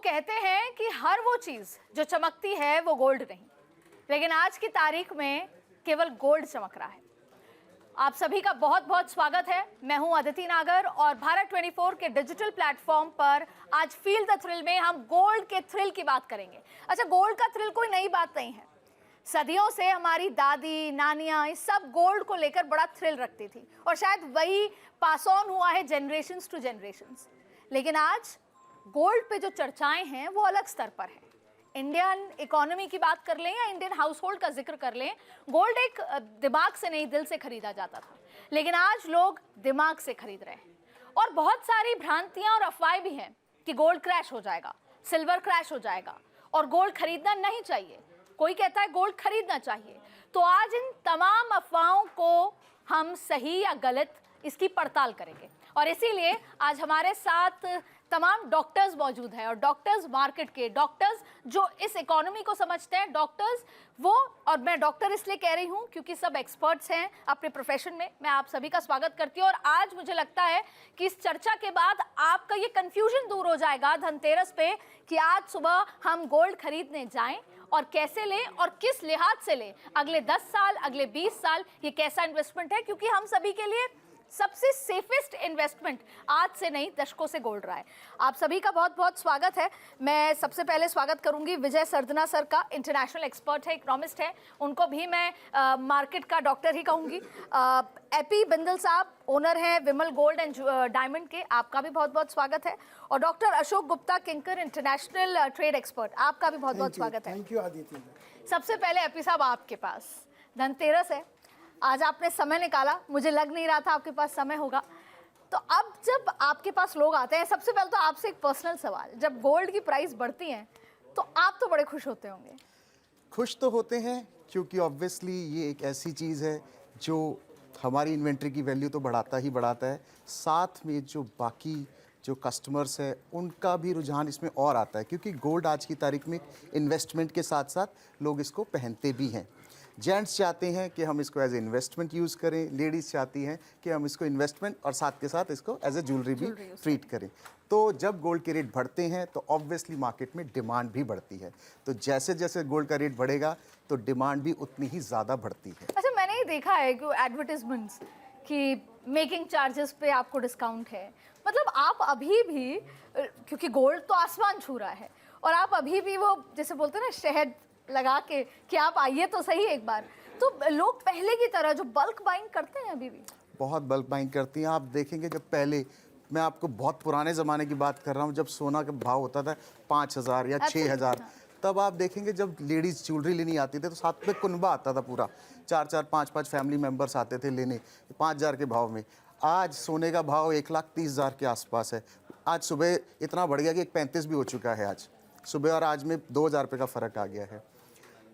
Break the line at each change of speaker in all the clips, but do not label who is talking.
कहते हैं कि हर वो चीज जो चमकती है वो गोल्ड नहीं, लेकिन आज की तारीख में केवल गोल्ड चमक रहा है। आप सभी का बहुत बहुत स्वागत है। मैं हूं अदिति नागर और भारत 24 के डिजिटल प्लेटफॉर्म पर आज फील द थ्रिल में हम गोल्ड के थ्रिल की बात करेंगे। अच्छा, गोल्ड का थ्रिल कोई नई बात नहीं है। सदियों से हमारी दादी नानियां इस सब गोल्ड को लेकर बड़ा थ्रिल रखती थी और शायद वही पास ऑन हुआ है जनरेशन्स टू जनरेशन्स। लेकिन आज गोल्ड पे जो चर्चाएं हैं वो अलग स्तर पर है। इंडियन इकोनॉमी की बात कर लें या इंडियन हाउस होल्ड का जिक्र कर लें, गोल्ड एक दिमाग से नहीं दिल से खरीदा जाता था, लेकिन आज लोग दिमाग से खरीद रहे हैं। और बहुत सारी भ्रांतियां और अफवाहें भी हैं कि गोल्ड क्रैश हो जाएगा, सिल्वर क्रैश हो जाएगा और गोल्ड खरीदना नहीं चाहिए। कोई कहता है गोल्ड खरीदना चाहिए। तो आज इन तमाम अफवाहों को हम सही या गलत इसकी पड़ताल करेंगे और इसीलिए आज हमारे साथ तमाम डॉक्टर्स मौजूद हैं और डॉक्टर्स मार्केट के डॉक्टर्स जो इस इकोनॉमी को समझते हैं, डॉक्टर्स वो, और मैं डॉक्टर इसलिए कह रही हूँ क्योंकि सब एक्सपर्ट्स हैं अपने प्रोफेशन में। मैं आप सभी का स्वागत करती हूँ और आज मुझे लगता है कि इस चर्चा के बाद आपका ये कन्फ्यूजन दूर हो जाएगा धनतेरस पे कि आज सुबह हम गोल्ड खरीदने जाएं और कैसे लें और किस लिहाज से लें। अगले 10 साल, अगले 20 साल ये कैसा इन्वेस्टमेंट है, क्योंकि हम सभी के लिए सबसे सेफेस्ट इन्वेस्टमेंट आज से नहीं दशकों से गोल्ड रहा है। आप सभी का बहुत बहुत स्वागत है। मैं सबसे पहले स्वागत करूंगी विजय सरदना सर का, इंटरनेशनल एक्सपर्ट है, इकोनॉमिस्ट है, उनको भी मैं मार्केट का डॉक्टर ही कहूंगी। एपी बिंदल साहब ओनर हैं विमल गोल्ड एंड डायमंड के, आपका भी बहुत बहुत स्वागत है। और डॉक्टर अशोक गुप्ता किंकर, इंटरनेशनल ट्रेड एक्सपर्ट, आपका भी बहुत बहुत स्वागत है।
Thank you Aditya.
सबसे पहले एपी साहब आपके पास, धनतेरस है, आज आपने समय निकाला, मुझे लग नहीं रहा था आपके पास समय होगा। तो अब जब आपके पास लोग आते हैं, सबसे पहले तो आपसे एक पर्सनल सवाल, जब गोल्ड की प्राइस बढ़ती है तो आप तो बड़े खुश होते होंगे।
खुश तो होते हैं क्योंकि ऑब्वियसली ये एक ऐसी चीज़ है जो हमारी इन्वेंट्री की वैल्यू तो बढ़ाता ही बढ़ाता है, साथ में जो बाकी जो कस्टमर्स है उनका भी रुझान इसमें और आता है, क्योंकि गोल्ड आज की तारीख में इन्वेस्टमेंट के साथ साथ लोग इसको पहनते भी हैं। जेंट्स चाहते हैं कि हम इसको एज ए इन्वेस्टमेंट यूज़ करें, लेडीज़ चाहती हैं कि हम इसको इन्वेस्टमेंट और साथ के साथ इसको एज ए ज्वेलरी भी ट्रीट करें। तो जब गोल्ड के रेट बढ़ते हैं तो ऑब्वियसली मार्केट में डिमांड भी बढ़ती है। तो जैसे जैसे गोल्ड का रेट बढ़ेगा तो डिमांड भी उतनी ही ज़्यादा बढ़ती है।
अच्छा, मैंने ये देखा है कि एडवर्टिजमेंट्स कि मेकिंग चार्जेस पे आपको डिस्काउंट है, मतलब आप अभी भी, क्योंकि गोल्ड तो आसमान छू रहा है और आप अभी भी वो जैसे बोलते हैं ना शहद लगा के कि आप आइए तो सही एक बार, तो लोग पहले की तरह जो बल्क बाइंग करते हैं अभी भी
बहुत बल्क बाइंग करती हैं। आप देखेंगे जब पहले, मैं आपको बहुत पुराने ज़माने की बात कर रहा हूँ, जब सोना का भाव होता था 5,000 या 6,000, तब आप देखेंगे जब लेडीज़ ज्वेलरी लेनी आती थी तो साथ में कुनबा आता था पूरा, 4-4, 5-5 फैमिली मेम्बर्स आते थे लेने 5,000 के भाव में। आज सोने का भाव 1,30,000 के आसपास है। आज सुबह इतना बढ़ गया कि 1,35 भी हो चुका है आज सुबह, और आज में 2,000 रुपये का फ़र्क आ गया है।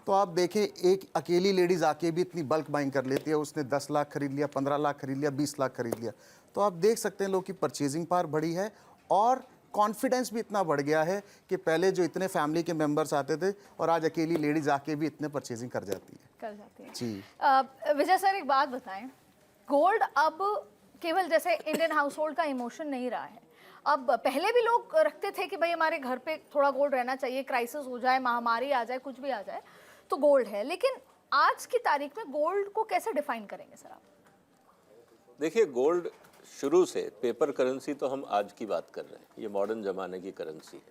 तो आप देखें, एक अकेली लेडीज़ आके भी इतनी बल्क बाइंग कर लेती है, उसने 10 लाख खरीद लिया, 15 लाख खरीद लिया, 20 लाख खरीद लिया। तो आप देख सकते हैं लोग की परचेजिंग पावर बढ़ी है और कॉन्फिडेंस भी इतना बढ़ गया है कि पहले जो इतने फैमिली के मेंबर्स आते थे और आज अकेली लेडीज़ आके भी इतने परचेजिंग कर जाती है।
जी विजय सर, एक बात बताएं, गोल्ड अब केवल जैसे इंडियन हाउस होल्ड का इमोशन नहीं रहा है। अब पहले भी लोग रखते थे कि भाई हमारे घर पे थोड़ा गोल्ड रहना चाहिए, क्राइसिस हो जाए, महामारी आ जाए, कुछ भी आ जाए तो गोल्ड है। लेकिन आज की तारीख में गोल्ड को कैसे डिफाइन करेंगे सर आप?
देखिए, गोल्ड शुरू से, पेपर करेंसी तो हम आज की बात कर रहे हैं, ये मॉडर्न ज़माने की करेंसी है।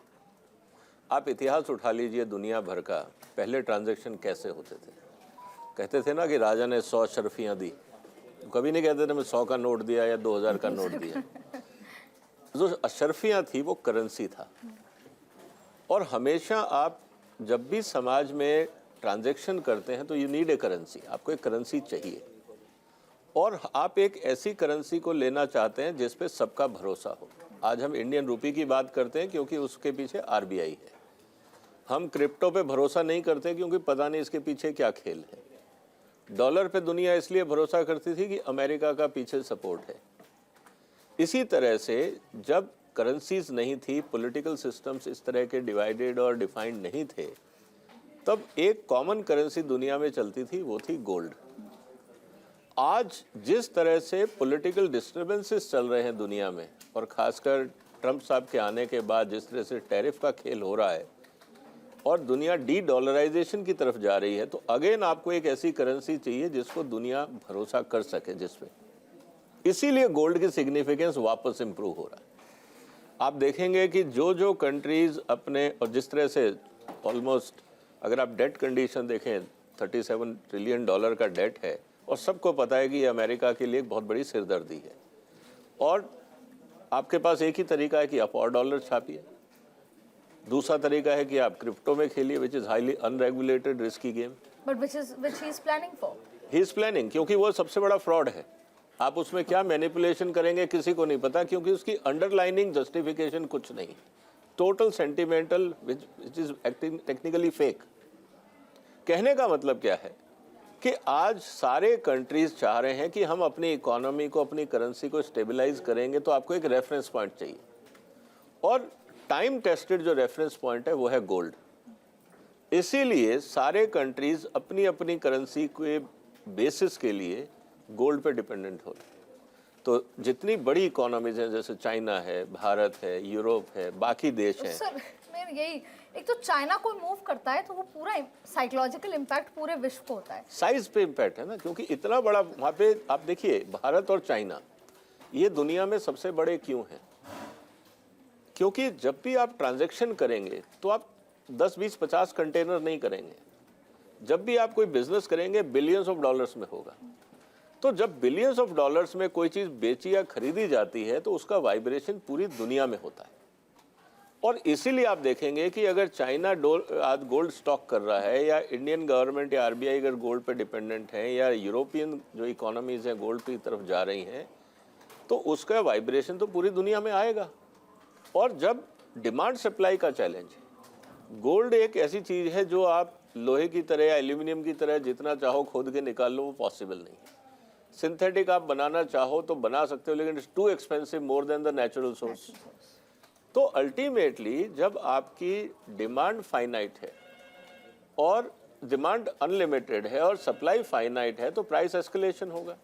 आप इतिहास उठा लीजिए दुनिया भर का, पहले ट्रांजैक्शन कैसे होते थे। कहते थे ना कि राजा ने 100 अशरफियाँ दी, कभी नहीं कहते थे मैं 100 का नोट दिया या 2,000 का नोट दिया। जो अशरफियाँ थी वो करेंसी था। और हमेशा आप जब भी समाज में ट्रांजैक्शन करते हैं तो यू नीड ए करेंसी, आपको एक करेंसी चाहिए। और आप एक ऐसी करेंसी को लेना चाहते हैं जिस पे सबका भरोसा हो। आज हम इंडियन रूपी की बात करते हैं क्योंकि उसके पीछे आरबीआई है। हम क्रिप्टो पे भरोसा नहीं करते क्योंकि पता नहीं इसके पीछे क्या खेल है। डॉलर पे दुनिया इसलिए भरोसा करती थी कि अमेरिका का पीछे सपोर्ट है। इसी तरह से जब करेंसीज नहीं थी, पॉलिटिकल सिस्टम्स इस तरह के डिवाइडेड और डिफाइंड नहीं थे, तब एक कॉमन करेंसी दुनिया में चलती थी, वो थी गोल्ड। आज जिस तरह से पॉलिटिकल डिस्टर्बेंसेस चल रहे हैं दुनिया में, और खासकर ट्रंप साहब के आने के बाद जिस तरह से टैरिफ का खेल हो रहा है और दुनिया डी डॉलराइजेशन की तरफ जा रही है, तो अगेन आपको एक ऐसी करेंसी चाहिए जिसको दुनिया भरोसा कर सके, जिसपे इसीलिए गोल्ड की सिग्निफिकेंस वापस इंप्रूव हो रहा है। आप देखेंगे कि जो जो कंट्रीज अपने, और जिस तरह से ऑलमोस्ट अगर आप डेट कंडीशन देखें, 37 ट्रिलियन डॉलर का डेट है और सबको पता है कि ये अमेरिका के लिए एक बहुत बड़ी सिरदर्दी है। और आपके पास एक ही तरीका है कि आप और डॉलर छापिए, दूसरा तरीका है कि आप क्रिप्टो में खेलिए, which is highly unregulated risky game,
but which he is planning for.
He is planning, क्योंकि वो सबसे बड़ा फ्रॉड है। आप उसमें क्या मैनिपुलेशन करेंगे किसी को नहीं पता, क्योंकि उसकी अंडरलाइनिंग जस्टिफिकेशन कुछ नहीं, total sentimental which is acting technically fake. कहने का मतलब क्या है कि आज सारे कंट्रीज चाह रहे हैं कि हम अपनी इकोनॉमी को, अपनी करेंसी को स्टेबलाइज करेंगे, तो आपको एक रेफरेंस पॉइंट चाहिए, और टाइम टेस्टेड जो रेफरेंस पॉइंट है वो है गोल्ड। इसीलिए सारे कंट्रीज अपनी अपनी करेंसी के बेसिस के लिए गोल्ड पे डिपेंडेंट हो रहे हैं। तो जितनी बड़ी इकोनॉमीज हैं, जैसे चाइना है, भारत है, यूरोप है, बाकी देश हैं।
सर मेरा यही, एक तो चाइना कोई मूव करता है तो वो पूरा साइकोलॉजिकल इम्पैक्ट पूरे विश्व को होता है।
साइज पे इम्पैक्ट है ना, क्योंकि इतना बड़ा वहाँ पे आप देखिए, भारत और चाइना ये दुनिया में सबसे बड़े क्यों हैं? क्योंकि जब भी आप ट्रांजैक्शन करेंगे तो आप 10, 20, 50 कंटेनर नहीं करेंगे। जब भी आप कोई बिजनेस करेंगे बिलियंस ऑफ डॉलर्स में होगा। तो जब बिलियंस ऑफ डॉलर्स में कोई चीज़ बेची या खरीदी जाती है तो उसका वाइब्रेशन पूरी दुनिया में होता है। और इसीलिए आप देखेंगे कि अगर चाइना आज गोल्ड स्टॉक कर रहा है, या इंडियन गवर्नमेंट या आरबीआई अगर गोल्ड पे डिपेंडेंट है, या यूरोपियन जो इकोनॉमीज हैं गोल्ड की तरफ जा रही हैं, तो उसका वाइब्रेशन तो पूरी दुनिया में आएगा। और जब डिमांड सप्लाई का चैलेंज है, गोल्ड एक ऐसी चीज़ है जो आप लोहे की तरह या एल्यूमिनियम की तरह जितना चाहो खोद के निकाल लो, वो पॉसिबल नहीं है। सिंथेटिक आप बनाना चाहो तो बना सकते हो, लेकिन it's too expensive more than the natural source. तो अल्टीमेटली जब आपकी डिमांड फाइनाइट है और डिमांड अनलिमिटेड है और सप्लाई फाइनाइट है, तो प्राइस एस्केलेशन होगा।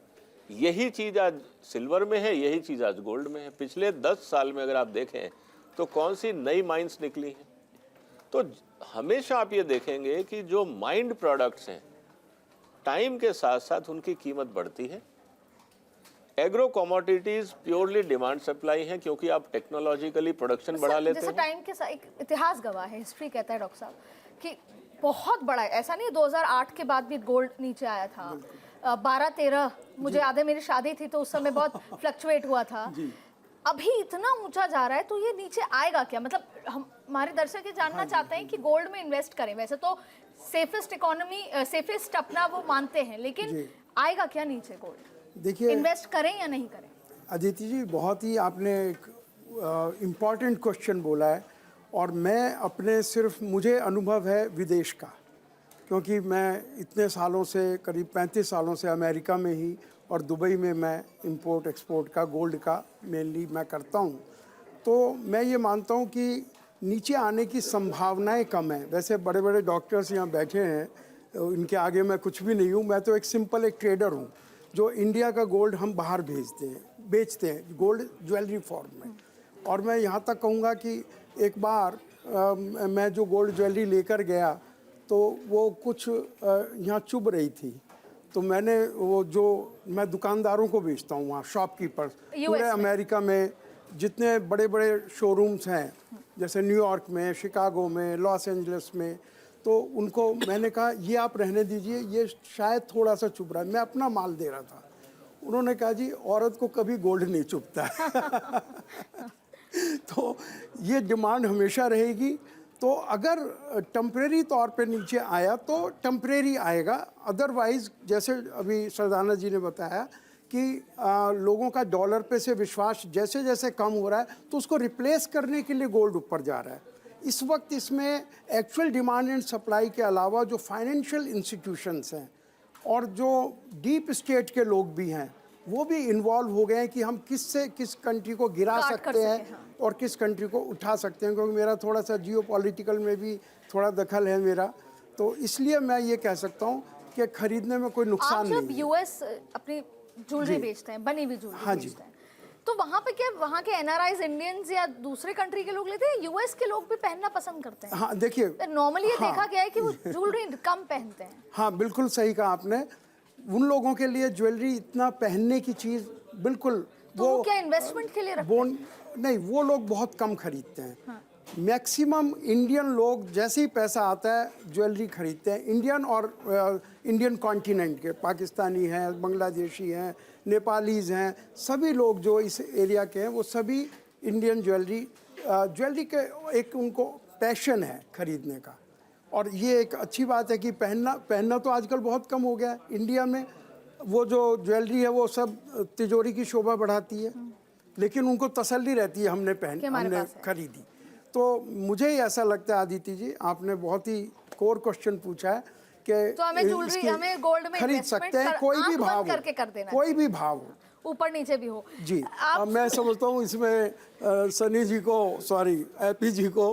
यही चीज़ आज सिल्वर में है, यही चीज़ आज गोल्ड में है। पिछले 10 साल में अगर आप देखें तो कौन सी नई माइंस निकली हैं, तो हमेशा आप ये देखेंगे कि जो माइंड प्रोडक्ट्स हैं, टाइम के साथ साथ उनकी कीमत बढ़ती है। Agro commodities purely demand supply है, क्योंकि आप टेक्नोलॉजिकली प्रोडक्शन बढ़ा लेते
जैसे
हैं।
टाइम के साथ एक इतिहास गवाह है, हिस्ट्री कहता है डॉक्टर साहब कि बहुत बड़ा है, ऐसा नहीं 2008 के बाद भी गोल्ड नीचे आया था। 12-13 मुझे याद है, मेरी शादी थी तो उस समय बहुत फ्लक्चुएट हुआ था। अभी इतना ऊंचा जा रहा है, तो ये नीचे आएगा क्या? मतलब हमारे दर्शक ये जानना चाहते हैं कि गोल्ड में इन्वेस्ट करें। वैसे तो सेफेस्ट इकोनॉमी, सेफेस्ट अपना वो मानते हैं, लेकिन आएगा क्या नीचे गोल्ड?
देखिए,
इन्वेस्ट करें या नहीं करें?
अदिति जी, बहुत ही आपने एक इम्पॉर्टेंट क्वेश्चन बोला है। और मैं अपने सिर्फ मुझे अनुभव है विदेश का, क्योंकि मैं इतने सालों से, करीब 35 सालों से अमेरिका में ही और दुबई में मैं इंपोर्ट एक्सपोर्ट का गोल्ड का मेनली मैं करता हूँ। तो मैं ये मानता हूँ कि नीचे आने की संभावनाएं कम है। वैसे बड़े बड़े डॉक्टर्स यहाँ बैठे हैं, इनके आगे मैं कुछ भी नहीं हूँ। मैं तो एक सिंपल एक ट्रेडर हूँ, जो इंडिया का गोल्ड हम बाहर बेचते हैं गोल्ड ज्वेलरी फॉर्म में। और मैं यहाँ तक कहूँगा कि एक बार मैं जो गोल्ड ज्वेलरी लेकर गया तो वो कुछ यहाँ चुभ रही थी, तो मैंने वो, जो मैं दुकानदारों को बेचता हूँ वहाँ, शॉपकीपर्स पूरे अमेरिका में जितने बड़े बड़े शोरूम्स हैं, जैसे न्यूयॉर्क में, शिकागो में, लॉस एंजलिस में, तो उनको मैंने कहा ये आप रहने दीजिए, ये शायद थोड़ा सा चुभ रहा है। मैं अपना माल दे रहा था। उन्होंने कहा जी औरत को कभी गोल्ड नहीं चुभता तो ये डिमांड हमेशा रहेगी। तो अगर टेम्परेरी तौर पे नीचे आया तो टेम्परेरी आएगा, अदरवाइज जैसे अभी सरदाना जी ने बताया कि लोगों का डॉलर पे से विश्वास जैसे जैसे कम हो रहा है, तो उसको रिप्लेस करने के लिए गोल्ड ऊपर जा रहा है। इस वक्त इसमें एक्चुअल डिमांड एंड सप्लाई के अलावा जो फाइनेंशियल इंस्टीट्यूशंस हैं और जो डीप स्टेट के लोग भी हैं, वो भी इन्वॉल्व हो गए हैं कि हम किस कंट्री को गिरा सकते हैं और किस कंट्री को उठा सकते हैं। क्योंकि मेरा थोड़ा सा जियोपॉलिटिकल में भी थोड़ा दखल है मेरा, तो इसलिए मैं ये कह सकता हूँ कि खरीदने में कोई नुकसान नहीं है।
यूएस अपनी ज्वेलरी बेचते हैं, बनी हुई ज्वेलरी बेचते हैं, तो वहाँ पे क्या वहाँ के एनआरआईज इंडियंस या दूसरे कंट्री के लोग लेते हैं, यूएस के लोग भी पहनना पसंद करते हैं?
हाँ देखिए,
नॉर्मली ये
हाँ,
देखा गया है कि वो ज्वेलरी कम पहनते हैं।
हाँ बिल्कुल सही कहा आपने। उन लोगों के लिए ज्वेलरी इतना पहनने की चीज़ बिल्कुल
तो वो क्या इन्वेस्टमेंट के लिए रखते
वो
हैं?
नहीं, वो लोग बहुत कम खरीदते हैं। मैक्सिमम इंडियन लोग जैसे ही पैसा आता है ज्वेलरी खरीदते हैं। इंडियन और इंडियन कॉन्टिनेंट के, पाकिस्तानी हैं, बांग्लादेशी हैं, नेपालीज हैं, सभी लोग जो इस एरिया के हैं वो सभी इंडियन ज्वेलरी के एक उनको पैशन है खरीदने का। और ये एक अच्छी बात है कि पहनना तो आजकल बहुत कम हो गया है इंडिया में। वो जो ज्वेलरी है वो सब तिजोरी की शोभा बढ़ाती है, लेकिन उनको तसल्ली रहती है हमने हमने खरीदी। तो मुझे ही ऐसा लगता है आदिति जी, आपने बहुत ही कोर क्वेश्चन पूछा है कि
तो हमें ज्वेलरी, हमें गोल्ड में
खरीद सकते हैं, कोई भी भाव हो,
करके कर देना,
कोई भी भाव हो,
ऊपर नीचे भी हो
जी। मैं समझता हूँ इसमें सनी जी को, सॉरी एपी जी को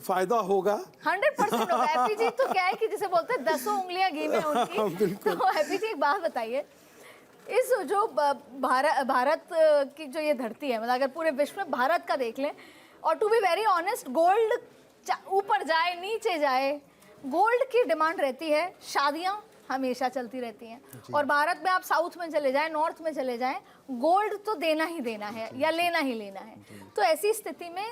फायदा होगा।
100% होगा। एपी जी तो क्या है कि जिसे बोलते हैं 10 उंगलियां घी में उनकी। तो एपी जी एक बात बताइए, इस जो भारत की जो ये धरती है, मतलब अगर पूरे विश्व में भारत का देख लें, और to be very honest, gold ऊपर जाए नीचे जाए, गोल्ड की डिमांड रहती है। शादियां हमेशा चलती रहती हैं, और भारत में आप साउथ में चले जाएं, नॉर्थ में चले जाएं, गोल्ड तो देना ही देना है या लेना ही लेना है। तो ऐसी स्थिति में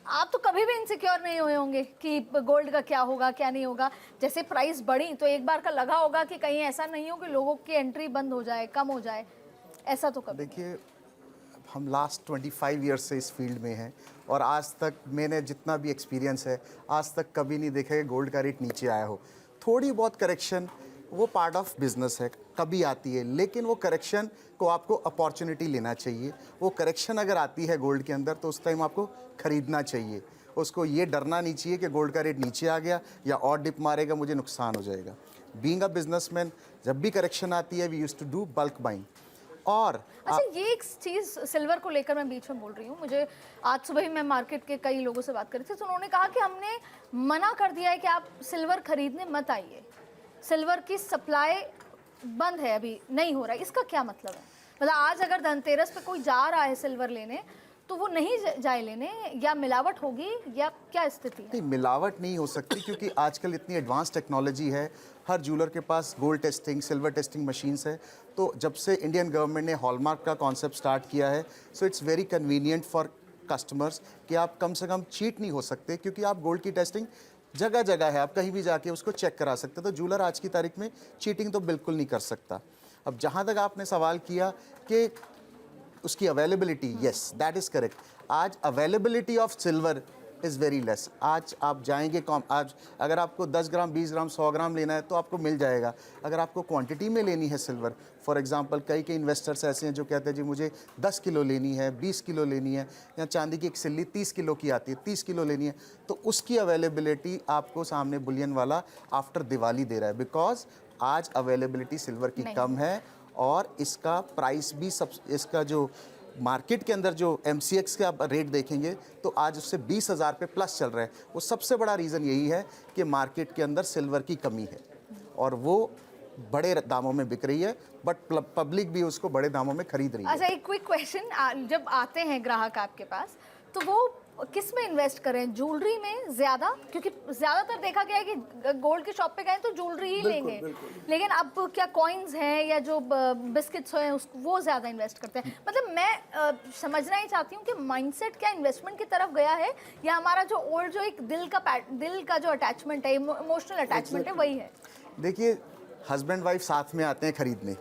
आप तो कभी भी इनसिक्योर नहीं हुए होंगे कि गोल्ड का क्या होगा क्या नहीं होगा। जैसे प्राइस बढ़ी तो एक बार का लगा होगा कि कहीं ऐसा नहीं हो कि लोगों की एंट्री बंद हो जाए, कम हो जाए, ऐसा तो कभी?
देखिए, हम लास्ट 25 ईयर्स से इस फील्ड में हैं, और आज तक मैंने जितना भी एक्सपीरियंस है, आज तक कभी नहीं देखा कि गोल्ड का रेट नीचे आया हो। थोड़ी बहुत करेक्शन वो पार्ट ऑफ बिजनेस है, कभी आती है, लेकिन वो करेक्शन को आपको अपॉर्चुनिटी लेना चाहिए। वो करेक्शन अगर आती है गोल्ड के अंदर तो उस टाइम आपको ख़रीदना चाहिए। उसको ये डरना नहीं चाहिए कि गोल्ड का रेट नीचे आ गया या और डिप मारेगा, मुझे नुकसान हो जाएगा। बीइंग अ बिजनेसमैन, जब भी करेक्शन आती है, we used to do bulk buying. और
अच्छा, ये एक चीज़ सिल्वर को लेकर मैं बीच में बोल रही हूँ। मुझे आज सुबह ही मैं मार्केट के कई लोगों से बात कर रही थी, तो उन्होंने कहा कि हमने मना कर दिया है कि आप सिल्वर खरीदने मत आइए, सिल्वर की सप्लाई बंद है, अभी नहीं हो रहा है। इसका क्या मतलब है? मतलब आज अगर धनतेरस पे कोई जा रहा है सिल्वर लेने, तो वो नहीं जाए लेने, या मिलावट होगी, या क्या स्थिति है?
नहीं, मिलावट नहीं हो सकती, क्योंकि आजकल इतनी एडवांस टेक्नोलॉजी है। हर ज्वेलर के पास gold testing, silver testing machines है। तो जब से इंडियन गवर्नमेंट ने हॉलमार्क का कॉन्सेप्ट स्टार्ट किया है, so it's very convenient for customers कि आप कम से कम चीट नहीं हो सकते, क्योंकि आप गोल्ड की टेस्टिंग जगह जगह है, आप कहीं भी जाके उसको चेक करा सकते। तो ज्वेलर आज की तारीख में चीटिंग तो बिल्कुल नहीं कर सकता। अब जहाँ तक आपने सवाल किया कि उसकी availability, yes that is correct. आज availability of silver is very less. आज आप जाएंगे आज अगर आपको 10 ग्राम, 20 ग्राम, 100 ग्राम लेना है तो आपको मिल जाएगा। अगर आपको क्वांटिटी में लेनी है सिल्वर, फॉर एग्जांपल कई इन्वेस्टर्स ऐसे हैं जो कहते हैं जी मुझे 10 किलो लेनी है, 20 किलो लेनी है, या चांदी की एक सिल्ली 30 किलो की आती है, 30 किलो लेनी है, तो उसकी अवेलेबिलिटी आपको सामने बुलियन वाला आफ्टर दिवाली दे रहा है, बिकॉज आज अवेलेबिलिटी सिल्वर की कम है। और इसका प्राइस भी इसका जो मार्केट के अंदर जो MCX का आप रेट देखेंगे तो आज उससे 20,000 पे प्लस चल रहा है। वो सबसे बड़ा रीज़न यही है कि मार्केट के अंदर सिल्वर की कमी है और वो बड़े दामों में बिक रही है, बट पब्लिक भी उसको बड़े दामों में खरीद रही है।
अच्छा, एक क्विक क्वेश्चन, जब आते हैं ग्राहक आपके पास तो वो किस में इन्वेस्ट करें? ज्वेलरी में ज़्यादा, क्योंकि ज़्यादातर देखा गया है कि गोल्ड की शॉप पे गए तो ज्वेलरी ही लेंगे, लेकिन अब क्या कॉइन्स हैं या जो बिस्किट्स हैं वो ज़्यादा इन्वेस्ट करते हैं? मतलब मैं समझना ही चाहती हूँ कि माइंडसेट क्या इन्वेस्टमेंट की तरफ गया है, या हमारा जो ओल्ड जो एक दिल का जो अटैचमेंट है, इमोशनल अटैचमेंट है, वही है?
देखिए, हस्बैंड वाइफ साथ में आते हैं खरीदने,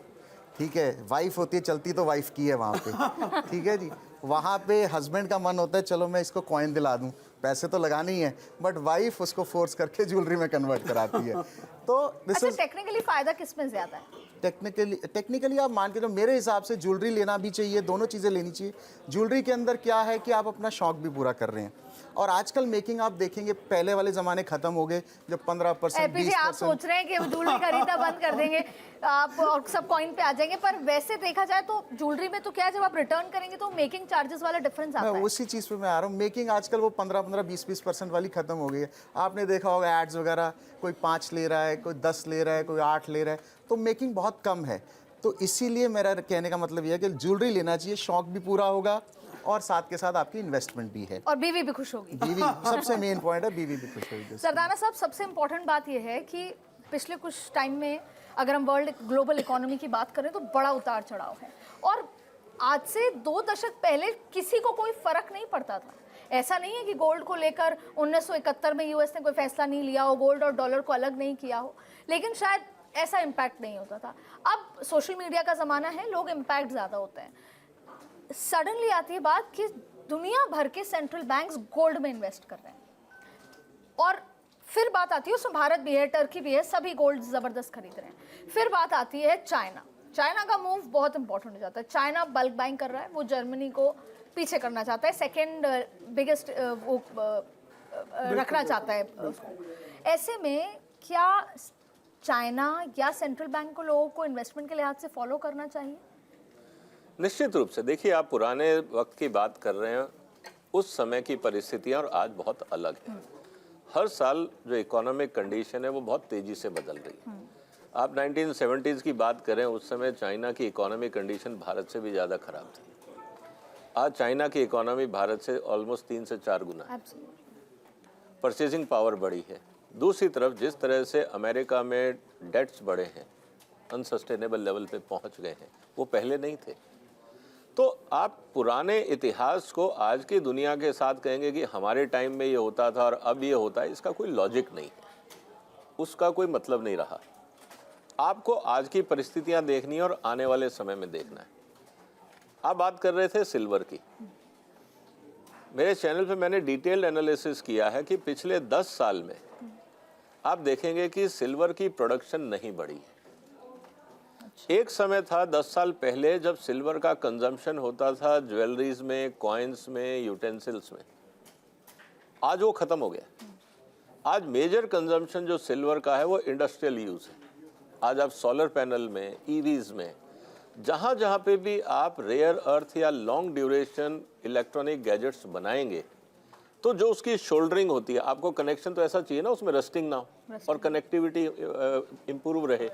ठीक है, वाइफ होती है चलती तो वाइफ की है वहाँ पे, ठीक है जी। वहाँ पे हस्बैंड का मन होता है चलो मैं इसको कॉइन दिला दूँ, पैसे तो लगाने ही है, बट वाइफ उसको फोर्स करके ज्वेलरी में कन्वर्ट कराती है। तो
अच्छा, टेक्निकली फ़ायदा किस में ज़्यादा है?
टेक्निकली आप मान के चलो, मेरे हिसाब से ज्वेलरी लेना भी चाहिए, दोनों चीज़ें लेनी चाहिए। ज्वेलरी के अंदर क्या है कि आप अपना शौक भी पूरा कर रहे हैं, और आजकल मेकिंग आप देखेंगे पहले वाले ज़माने ख़त्म हो गए जब 15%, 20%।
आप सोच रहे हैं कि ज्वेलरी खरीदना बंद कर देंगे आप और सब कॉइन पे आ जाएंगे, पर वैसे देखा जाए तो ज्वेलरी में तो क्या है, जब आप रिटर्न करेंगे तो मेकिंग चार्जेस वाला डिफरेंस आता है।
उसी चीज़ पे मैं आ रहा हूँ। मेकिंग आजकल वो 15-15, 20-20% वाली ख़त्म हो गई है। आपने देखा होगा एड्स वगैरह, कोई 5 ले रहा है, कोई 10 ले रहा है, कोई 8 ले रहा है, तो मेकिंग बहुत कम है। तो इसीलिए मेरा कहने का मतलब यह है कि ज्वेलरी लेना चाहिए, शौक भी पूरा होगा और साथ के साथ आपकी इन्वेस्टमेंट भी है।
और बीवी भी खुश होगी।
बीवी सबसे मेन पॉइंट है, बीवी भी खुश होगी।
सरदाना साहब, सबसे इम्पोर्टेंट बात यह है कि पिछले कुछ टाइम में अगर हम वर्ल्ड ग्लोबल इकोनॉमी की बात करें तो बड़ा उतार चढ़ाव है, और आज से 2 दशक पहले किसी को कोई फर्क नहीं पड़ता था। ऐसा नहीं है कि गोल्ड को लेकर 1971 में यूएस ने कोई फैसला नहीं लिया हो, गोल्ड और डॉलर को अलग नहीं किया हो, लेकिन शायद ऐसा इम्पैक्ट नहीं होता था। अब सोशल मीडिया का ज़माना है, लोग इम्पैक्ट ज़्यादा होते हैं। सडनली आती है बात कि दुनिया भर के सेंट्रल बैंक्स गोल्ड में इन्वेस्ट कर रहे हैं, और फिर बात आती है, उसमें भारत भी है, टर्की भी है, सभी गोल्ड ज़बरदस्त खरीद रहे हैं। फिर बात आती है चाइना का मूव बहुत इंपॉर्टेंट हो जाता है। चाइना बल्क बाइंग कर रहा है, वो जर्मनी को पीछे करना चाहता है, सेकेंड बिगेस्ट वो रखना चाहता है उसको। ऐसे में क्या चाइना या सेंट्रल बैंक को लोगों को इन्वेस्टमेंट के लिहाज से फॉलो करना चाहिए?
निश्चित रूप से। देखिए, आप पुराने वक्त की बात कर रहे हैं, उस समय की परिस्थितियां और आज बहुत अलग है। हर साल जो इकोनॉमिक कंडीशन है वो बहुत तेजी से बदल रही है। आप 1970s की बात करें, उस समय चाइना की इकोनॉमिक कंडीशन भारत से भी ज़्यादा खराब थी। आज चाइना की इकोनॉमी भारत से ऑलमोस्ट 3 से 4 गुना, परचेजिंग पावर बढ़ी है। दूसरी तरफ जिस तरह से अमेरिका में डेट्स बढ़े हैं, अनसस्टेनेबल लेवल पे पहुंच गए हैं, वो पहले नहीं थे। तो आप पुराने इतिहास को आज की दुनिया के साथ कहेंगे कि हमारे टाइम में ये होता था और अब ये होता है, इसका कोई लॉजिक नहीं है, उसका कोई मतलब नहीं रहा। आपको आज की परिस्थितियां देखनी है और आने वाले समय में देखना है। आप बात कर रहे थे सिल्वर की। मेरे चैनल पे मैंने डिटेल्ड एनालिसिस किया है कि पिछले 10 साल में आप देखेंगे कि सिल्वर की प्रोडक्शन नहीं बढ़ी है। एक समय था 10 साल पहले जब सिल्वर का कंजम्पशन होता था ज्वेलरीज में, कॉइन्स में, यूटेंसिल्स में। आज वो खत्म हो गया। आज मेजर कंजम्पशन जो सिल्वर का है वो इंडस्ट्रियल यूज है। आज आप सोलर पैनल में, ईवीज में, जहाँ जहाँ पे भी आप रेयर अर्थ या लॉन्ग ड्यूरेशन इलेक्ट्रॉनिक गैजेट्स बनाएंगे, तो जो उसकी शोल्डरिंग होती है, आपको कनेक्शन तो ऐसा चाहिए ना उसमें रस्टिंग ना हो और कनेक्टिविटी इंप्रूव रहे।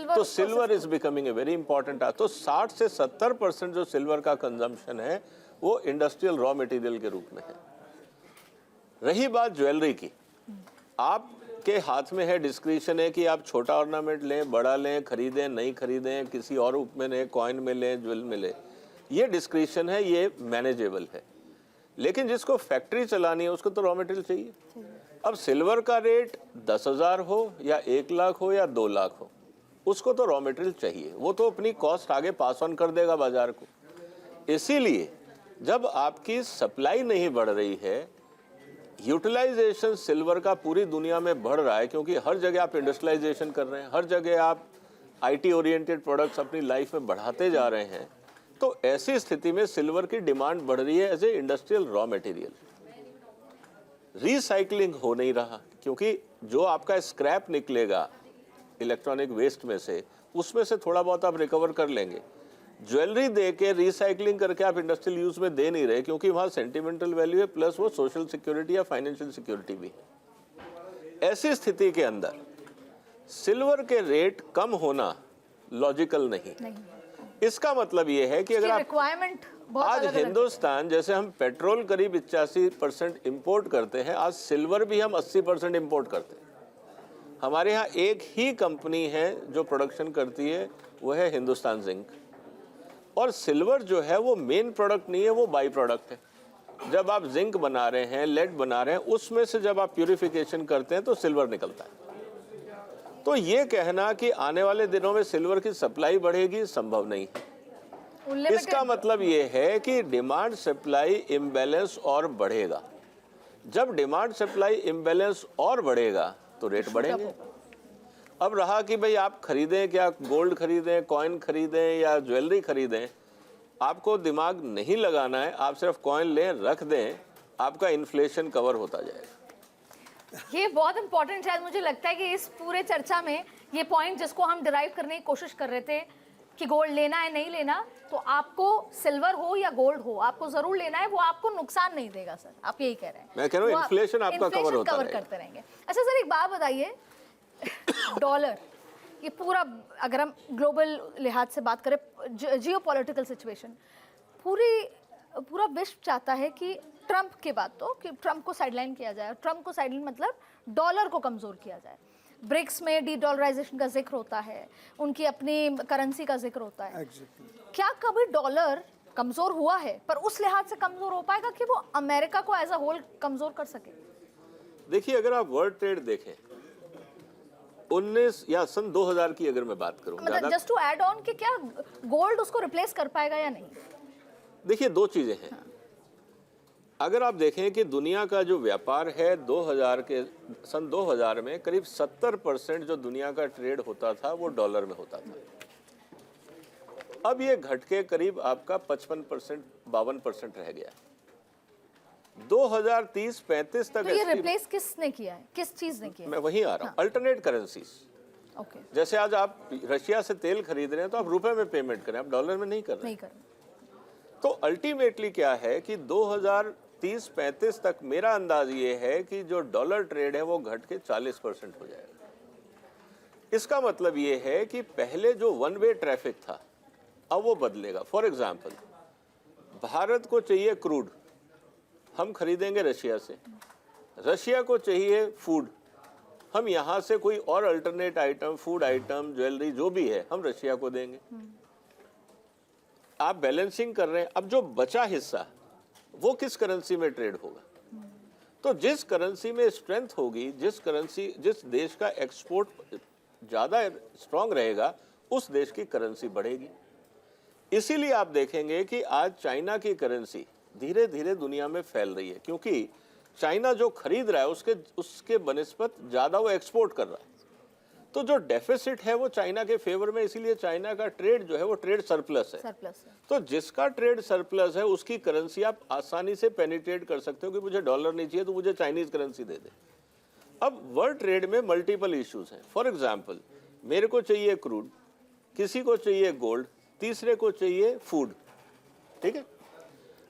तो silver is becoming a very important. तो 60 से 70% जो सिल्वर का कंजम्पशन है वो इंडस्ट्रियल रॉ मटेरियल के रूप में है। रही बात ज्वेलरी की, आपके हाथ में है, डिस्क्रिप्शन है कि आप छोटा ऑर्नामेंट लें, बड़ा लें, खरीदें, नहीं खरीदें, किसी और रूप में लें, कॉइन में लें, ज्वेल में लें, ये डिस्क्रिप्शन है, ये मैनेजेबल है। लेकिन जिसको फैक्ट्री चलानी है उसको तो रॉ मटेरियल चाहिए। अब सिल्वर का रेट 10,000 हो या 1 लाख हो या 2 लाख हो, उसको तो रॉ मटेरियल चाहिए। वो तो अपनी कॉस्ट आगे पास ऑन कर देगा बाजार को। इसीलिए जब आपकी सप्लाई नहीं बढ़ रही है, यूटिलाइजेशन सिल्वर का पूरी दुनिया में बढ़ रहा है, क्योंकि हर जगह आप इंडस्ट्रियलाइजेशन कर रहे हैं, हर जगह आप IT ओरिएंटेड प्रोडक्ट्स अपनी लाइफ में बढ़ाते जा रहे हैं। तो ऐसी स्थिति में सिल्वर की डिमांड बढ़ रही है as a industrial raw material. Recycling हो नहीं रहा, क्योंकि जो आपका स्क्रैप निकलेगा इलेक्ट्रॉनिक वेस्ट में से, उसमें से थोड़ा बहुत आप रिकवर कर लेंगे। ज्वेलरी दे के रिसाइकलिंग करके आप इंडस्ट्रियल यूज में दे नहीं रहे, क्योंकि वहाँ सेंटिमेंटल वैल्यू है, प्लस वो सोशल सिक्योरिटी या फाइनेंशियल सिक्योरिटी भी है। ऐसी स्थिति के अंदर सिल्वर के रेट कम होना लॉजिकल नहीं। इसका मतलब ये है कि अगर आप
रिक्वायरमेंट
आज हिंदुस्तान, जैसे हम पेट्रोल करीब 85% इंपोर्ट करते हैं, आज सिल्वर भी हम 80% इंपोर्ट करते हैं। हमारे यहाँ एक ही कंपनी है जो प्रोडक्शन करती है, वो है हिंदुस्तान जिंक। और सिल्वर जो है वो मेन प्रोडक्ट नहीं है, वो बाई प्रोडक्ट है। जब आप जिंक बना रहे हैं, लेड बना रहे हैं, उसमें से जब आप प्यूरिफिकेशन करते हैं तो सिल्वर निकलता है। तो ये कहना कि आने वाले दिनों में सिल्वर की सप्लाई बढ़ेगी, संभव नहीं है। इसका मतलब ये है कि डिमांड सप्लाई इम्बैलेंस और बढ़ेगा। जब डिमांड सप्लाई इम्बैलेंस और बढ़ेगा तो रेट बढ़ेंगे। अब रहा कि भाई आप खरीदें क्या, गोल्ड खरीदें, कॉइन खरीदें या ज्वेलरी खरीदें, आपको दिमाग नहीं लगाना है, आप सिर्फ कॉइन लें, रख दें, आपका इन्फ्लेशन कवर होता जाएगा।
ये बहुत इंपॉर्टेंट है। मुझे लगता है कि इस पूरे चर्चा में ये पॉइंट जिसको हम डिराइव करने की कोशिश कर रहे थे कि गोल्ड लेना है नहीं लेना, तो आपको सिल्वर हो या गोल्ड हो, आपको जरूर लेना है, वो आपको नुकसान नहीं देगा। सर आप यही कह रहे हैं।
मैं कह रहा हूँ इन्फ्लेशन आपका कवर होता रहेगा।
करते रहेंगे। अच्छा सर, एक बात बताइए, डॉलर, ये पूरा अगर हम ग्लोबल लिहाज से बात करें, जियोपॉलिटिकल सिचुएशन, पूरी पूरा विश्व चाहता है कि ट्रंप के बाद तो कि ट्रंप को साइडलाइन किया जाए। ट्रंप को साइडलाइन मतलब डॉलर को कमज़ोर किया जाए। ब्रिक्स में डी डॉलराइजेशन का जिक्र होता है, उनकी अपनी करेंसी का जिक्र होता है। क्या कभी डॉलर कमज़ोर हुआ है, पर उस लिहाज से कमज़ोर हो पाएगा कि वो अमेरिका को एज अ होल कमज़ोर कर सके?
देखिए, अगर आप वर्ल्ड ट्रेड देखें 19 या सन 2000 की अगर मैं बात करूं,
मतलब जस्ट टू ऐड ऑन कि क्या गोल्ड उसको रिप्लेस कर पाएगा या नहीं?
देखिए, दो चीजें हैं। अगर आप देखें कि दुनिया का जो व्यापार है 2000 में करीब 70% जो दुनिया का ट्रेड होता था वो डॉलर में होता था। अब ये घट के करीब आपका 55% 52% रह गया। 2030-35 तक
तो ये रिप्लेस किसने किया है, किस चीज ने किया है?
मैं वहीं आ रहा हूँ। अल्टरनेट करेंसीज,
ओके,
जैसे आज आप रशिया से तेल खरीद रहे हैं तो आप रुपए में पेमेंट करें, आप डॉलर में नहीं कर रहे।
नहीं कर।
तो अल्टीमेटली क्या है कि 2030-35 तक मेरा अंदाज ये है कि जो डॉलर ट्रेड है वो घट के 40% हो जाएगा। इसका मतलब ये है कि पहले जो वन वे ट्रैफिक था अब वो बदलेगा। फॉर एग्जाम्पल, भारत को चाहिए क्रूड, हम खरीदेंगे रशिया से। रशिया को चाहिए फूड, हम यहाँ से कोई और alternate item, food item, jewellery जो भी है हम रशिया को देंगे। आप बैलेंसिंग कर रहे हैं। अब जो बचा हिस्सा वो किस करेंसी में ट्रेड होगा? तो जिस करेंसी में स्ट्रेंथ होगी, जिस देश का एक्सपोर्ट ज़्यादा स्ट्रांग रहेगा, उस देश की करेंसी बढ़ेगी। इसीलिए आप देखेंगे कि आज चाइना की करेंसी धीरे धीरे दुनिया में फैल रही है, क्योंकि चाइना जो खरीद रहा है उसके बनिस्बत ज़्यादा वो एक्सपोर्ट कर रहा है। तो जो डेफिसिट है वो चाइना के फेवर में, इसीलिए चाइना का ट्रेड जो है वो ट्रेड सरप्लस है। तो जिसका ट्रेड सरप्लस है उसकी करेंसी आप आसानी से पेनिट्रेट कर सकते हो कि मुझे डॉलर नहीं चाहिए तो मुझे चाइनीज करेंसी दे दे। अब वर्ल्ड ट्रेड में मल्टीपल इश्यूज हैं। फॉर एग्जाम्पल, मेरे को चाहिए क्रूड, किसी को चाहिए गोल्ड, तीसरे को चाहिए फूड, ठीक है।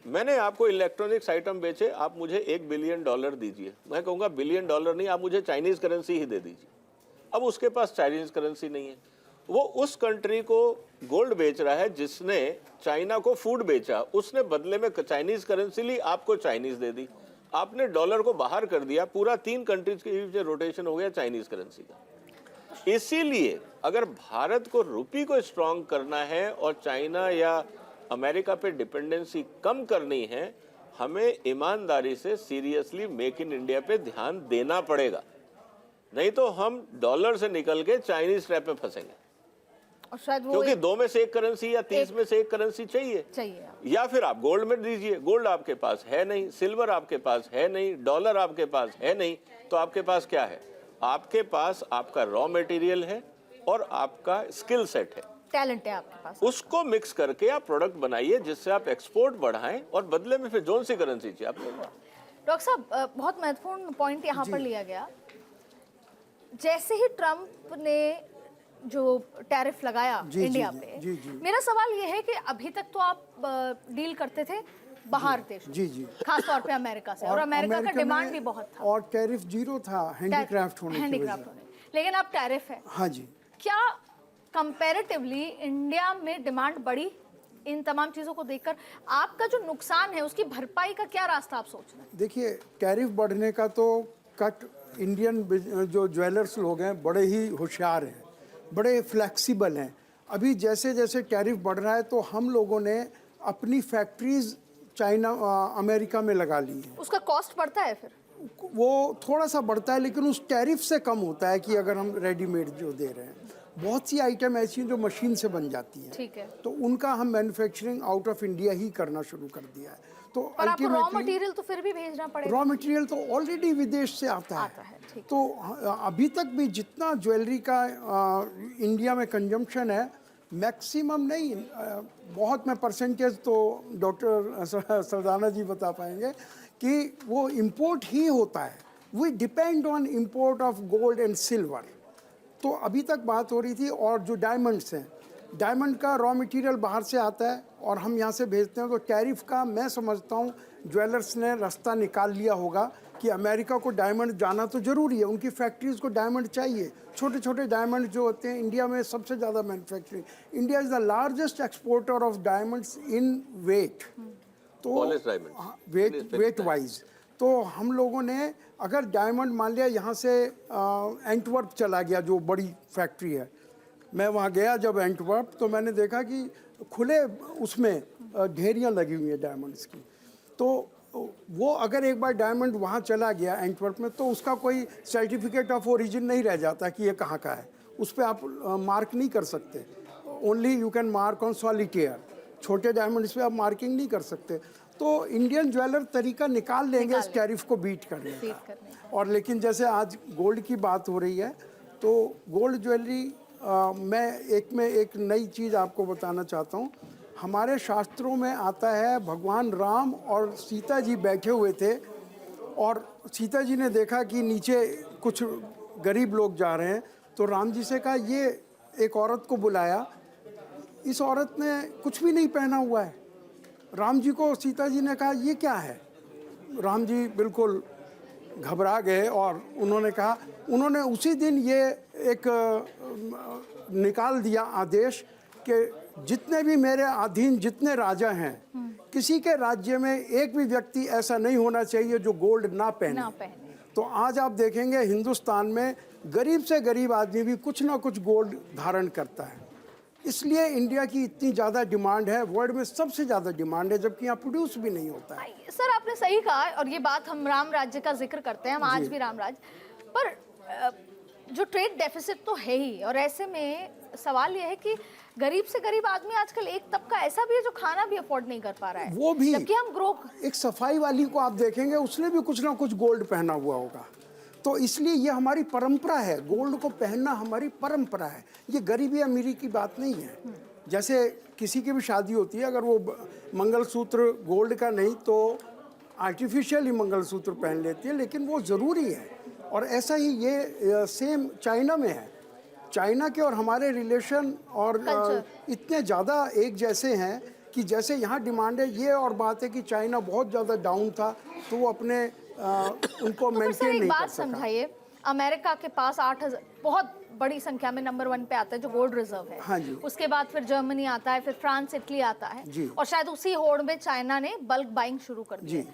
मैंने आपको इलेक्ट्रॉनिक्स आइटम बेचे, आप मुझे $1 बिलियन दीजिए। मैं कहूँगा $1 बिलियन नहीं, आप मुझे चाइनीज करेंसी ही दे दीजिए। अब उसके पास चाइनीज करेंसी नहीं है, वो उस कंट्री को गोल्ड बेच रहा है जिसने चाइना को फूड बेचा, उसने बदले में चाइनीज करेंसी ली, आपको चाइनीज दे दी। आपने डॉलर को बाहर कर दिया, पूरा 3 कंट्रीज के बीच रोटेशन हो गया चाइनीज करेंसी का। इसीलिए अगर भारत को रुपी को स्ट्रांग करना है और चाइना या अमेरिका पे डिपेंडेंसी कम करनी है, हमें ईमानदारी से सीरियसली मेक इन इंडिया पे ध्यान देना पड़ेगा, नहीं तो हम डॉलर से निकल के चाइनीज ट्रैप में फंसेंगे।
और शायद वो
क्योंकि 2 में से 1 करेंसी या 30 में से 1 करेंसी चाहिए। या फिर आप गोल्ड में दीजिए, गोल्ड आपके पास है नहीं, सिल्वर आपके पास है नहीं, डॉलर आपके पास है नहीं, तो आपके पास क्या है? आपके पास आपका रॉ मटेरियल है और आपका स्किल सेट है,
टैलेंट है आपके पास।
उसको मिक्स करके आप प्रोडक्ट बनाइए जिससे आप एक्सपोर्ट बढ़ाएं और बदले में फिर जोन सी करेंसी चाहिए आप ले लो।
डॉक्टर साहब, बहुत महत्वपूर्ण पॉइंट यहाँ पर लिया गया। जैसे ही ट्रंप ने जो टैरिफ लगाया इंडिया पे, मेरा सवाल ये है कि अभी तक तो आप डील करते थे बाहर देश, खास तौर पे अमेरिका से, और अमेरिका का डिमांड भी बहुत था
और टैरिफ 0 था हैंडीक्राफ्ट होने की वजह से।
लेकिन अब टैरिफ है।
हाँ जी।
क्या कंपैरेटिवली इंडिया में डिमांड बढ़ी इन तमाम चीज़ों को देखकर? आपका जो नुकसान है उसकी भरपाई का क्या रास्ता आप सोच रहे हैं?
देखिए, टैरिफ बढ़ने का तो कट इंडियन जो ज्वेलर्स लोग हैं बड़े ही होशियार हैं, बड़े फ्लेक्सिबल हैं। अभी जैसे जैसे टैरिफ बढ़ रहा है तो हम लोगों ने अपनी फैक्ट्रीज चाइना अमेरिका में लगा ली है।
उसका कॉस्ट बढ़ता है? फिर
वो थोड़ा सा बढ़ता है, लेकिन उस टैरिफ से कम होता है कि अगर हम रेडीमेड जो दे रहे हैं। बहुत सी आइटम ऐसी हैं जो मशीन से बन जाती हैं,
ठीक है,
तो उनका हम मैन्युफैक्चरिंग आउट ऑफ इंडिया ही करना शुरू कर दिया है। तो
पर आपको रॉ मटेरियल तो फिर भी भेजना पड़ेगा।
रॉ मटेरियल तो ऑलरेडी विदेश से आता है। तो अभी तक भी जितना ज्वेलरी का इंडिया में कंजम्पशन है, मैक्सिमम नहीं, बहुत में परसेंटेज तो डॉक्टर सरदाना जी बता पाएंगे कि वो इंपोर्ट ही होता है। We depend on import of gold and silver. तो अभी तक बात हो रही थी, और जो डायमंड्स हैं, डायमंड का रॉ मटेरियल बाहर से आता है और हम यहाँ से भेजते हैं। तो टैरिफ का मैं समझता हूँ ज्वेलर्स ने रास्ता निकाल लिया होगा कि अमेरिका को डायमंड जाना तो ज़रूरी है, उनकी फैक्ट्रीज़ को डायमंड चाहिए। छोटे छोटे डायमंड जो होते हैं इंडिया में सबसे ज़्यादा manufacturing, India is the largest exporter of diamonds in weight. तो
Polished diamonds.
हाँ, वेट वाइज तो हम लोगों ने अगर डायमंड मान लिया यहाँ से एंटवर्प चला गया, जो बड़ी फैक्ट्री है, मैं वहाँ गया जब एंटवर्प, तो मैंने देखा कि खुले उसमें ढेरियाँ लगी हुई हैं डायमंड्स की। तो वो अगर एक बार डायमंड वहाँ चला गया एंटवर्प में, तो उसका कोई सर्टिफिकेट ऑफ ओरिजिन नहीं रह जाता कि ये कहाँ का है, उस पर आप मार्क नहीं कर सकते। Only you can mark on solitaire, छोटे डायमंड्स पे आप मार्किंग नहीं कर सकते। तो इंडियन ज्वेलर तरीका निकाल लेंगे इस टैरिफ को बीट करने का। और लेकिन जैसे आज गोल्ड की बात हो रही है, तो गोल्ड ज्वेलरी मैं एक नई चीज़ आपको बताना चाहता हूँ। हमारे शास्त्रों में आता है, भगवान राम और सीता जी बैठे हुए थे और सीता जी ने देखा कि नीचे कुछ गरीब लोग जा रहे हैं, तो राम जी से कहा, ये एक औरत को बुलाया, इस औरत ने कुछ भी नहीं पहना हुआ है। राम जी को सीता जी ने कहा, ये क्या है? राम जी बिल्कुल घबरा गए और उन्होंने उसी दिन ये एक निकाल दिया आदेश कि जितने भी मेरे अधीन जितने राजा हैं, किसी के राज्य में एक भी व्यक्ति ऐसा नहीं होना चाहिए जो गोल्ड ना पहने। तो आज आप देखेंगे हिंदुस्तान में गरीब से गरीब आदमी भी कुछ ना कुछ गोल्ड धारण करता है। इसलिए इंडिया की इतनी ज़्यादा डिमांड है, वर्ल्ड में सबसे ज़्यादा डिमांड है, जबकि यहाँ प्रोड्यूस भी नहीं होता है।
सर आपने सही कहा, और ये बात हम राम राज्य का जिक्र करते हैं, हम आज भी राम राज्य, पर जो ट्रेड डेफिसिट तो है ही, और ऐसे में सवाल ये है कि गरीब से गरीब आदमी आजकल एक तबका ऐसा भी है जो खाना भी अफोर्ड नहीं कर पा रहा है,
वो भी
जबकि हम ग्रो।
एक सफाई वाली को आप देखेंगे, उसने भी कुछ ना कुछ गोल्ड पहना हुआ होगा। तो इसलिए ये हमारी परंपरा है, गोल्ड को पहनना हमारी परंपरा है। ये गरीबी अमीरी की बात नहीं है। जैसे किसी की भी शादी होती है, अगर वो मंगलसूत्र गोल्ड का नहीं तो आर्टिफिशियल ही मंगलसूत्र पहन लेती है, लेकिन वो ज़रूरी है। और ऐसा ही ये सेम चाइना में है। चाइना के और हमारे रिलेशन और इतने ज़्यादा एक जैसे हैं कि जैसे यहाँ डिमांड है, ये और बात है कि चाइना बहुत ज़्यादा डाउन था, तो वो अपने उनको मेंटेन नहीं कर सका।
बात समझाइए, अमेरिका के पास 8,000 बहुत बड़ी संख्या में नंबर 1 पे आता है जो गोल्ड रिजर्व है।
हाँ जी।
उसके बाद फिर जर्मनी आता है, फिर फ्रांस, इटली आता है
जी।
और शायद उसी होड़ में चाइना ने बल्क बाइंग शुरू कर दी।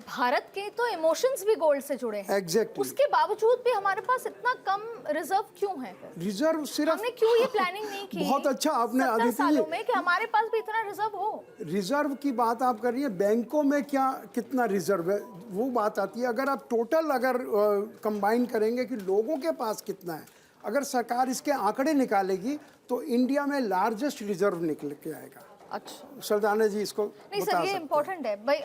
भारत के तो इमोशंस भी गोल्ड से जुड़े हैं।
Exactly.
उसके बावजूद भी हमारे पास इतना कम रिजर्व क्यों है?
रिजर्व सिर्फ
हमने क्यों ये प्लानिंग नहीं की?
बहुत अच्छा आपने
70
आदित्य
सालों में कि हमारे पास भी इतना रिजर्व हो।
रिजर्व की बात आप कर रही है, बैंकों में क्या कितना रिजर्व है वो बात आती है। अगर आप टोटल कंबाइन करेंगे कि लोगों के पास कितना है, अगर सरकार इसके आंकड़े निकालेगी तो इंडिया में लार्जेस्ट रिजर्व निकल के आएगा।
अच्छा
सरदाना जी इसको
नहीं सर, ये इम्पोर्टेंट है भाई।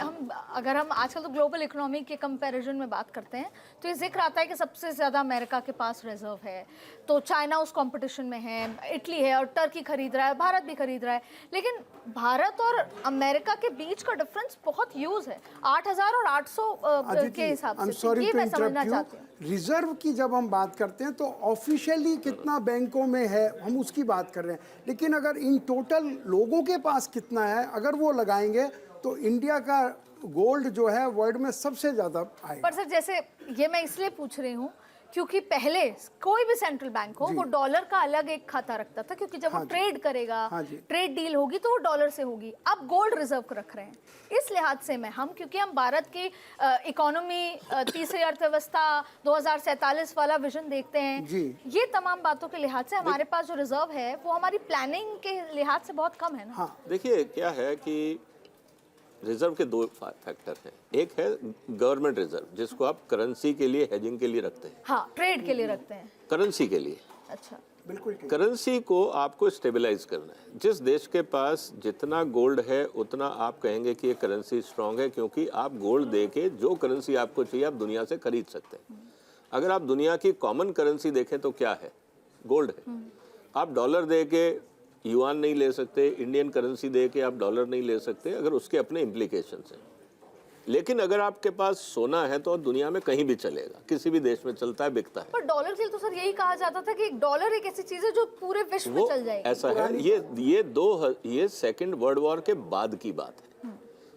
अगर हम आजकल तो ग्लोबल इकोनॉमी के कंपैरिजन में बात करते हैं तो ये जिक्र आता है कि सबसे ज़्यादा अमेरिका के पास रिजर्व है, तो चाइना उस कंपटीशन में है, इटली है और टर्की खरीद रहा है, भारत भी खरीद रहा है। लेकिन भारत और अमेरिका के बीच का डिफरेंस बहुत ह्यूज है, 8,000 और 800 के हिसाब से। ये मैं समझना चाहती हूँ।
रिजर्व की जब हम बात करते हैं तो ऑफिशियली कितना बैंकों में है हम उसकी बात कर रहे हैं, लेकिन अगर इन टोटल लोगों के पास कितना है अगर वो लगाएंगे तो इंडिया का गोल्ड जो है वर्ल्ड में सबसे ज़्यादा आएगा।
पर सर जैसे ये मैं इसलिए पूछ रही हूँ क्योंकि पहले कोई भी सेंट्रल बैंक हो वो डॉलर का अलग एक खाता रखता था, क्योंकि जब वो ट्रेड करेगा, ट्रेड डील होगी तो वो डॉलर से होगी। अब गोल्ड रिजर्व रख रहे हैं। इस लिहाज से मैं क्योंकि हम भारत की इकोनॉमी, तीसरी अर्थव्यवस्था, 2047 वाला विजन देखते हैं, ये तमाम बातों के लिहाज से हमारे पास जो रिजर्व है वो हमारी प्लानिंग के लिहाज से बहुत कम है ना।
देखिए क्या है कि रिजर्व के 2 फैक्टर हैं। एक है गवर्नमेंट रिजर्व, जिसको आप करेंसी के लिए, हेजिंग के लिए रखते हैं।
हाँ, ट्रेड के लिए रखते हैं,
करेंसी के लिए।
अच्छा,
बिल्कुल।
करेंसी को आपको स्टेबलाइज करना है। जिस देश के पास जितना गोल्ड है उतना आप कहेंगे कि ये करेंसी स्ट्रांग है, क्योंकि आप गोल्ड दे के जो करेंसी आपको चाहिए आप दुनिया से खरीद सकते हैं। अगर आप दुनिया की कॉमन करेंसी देखें तो क्या है? गोल्ड है। आप डॉलर दे के युआन नहीं ले सकते, इंडियन करेंसी दे के आप डॉलर नहीं ले सकते, अगर उसके अपने इम्प्लीकेशंस हैं। लेकिन अगर आपके पास सोना है तो दुनिया में कहीं भी चलेगा, किसी भी देश में चलता है, बिकता है।
पर डॉलर के लिए तो सर यही कहा जाता था कि डॉलर एक ऐसी चीज है जो पूरे विश्व में चल जाएगी।
ऐसा है, ये सेकंड वर्ल्ड वॉर के बाद की बात है।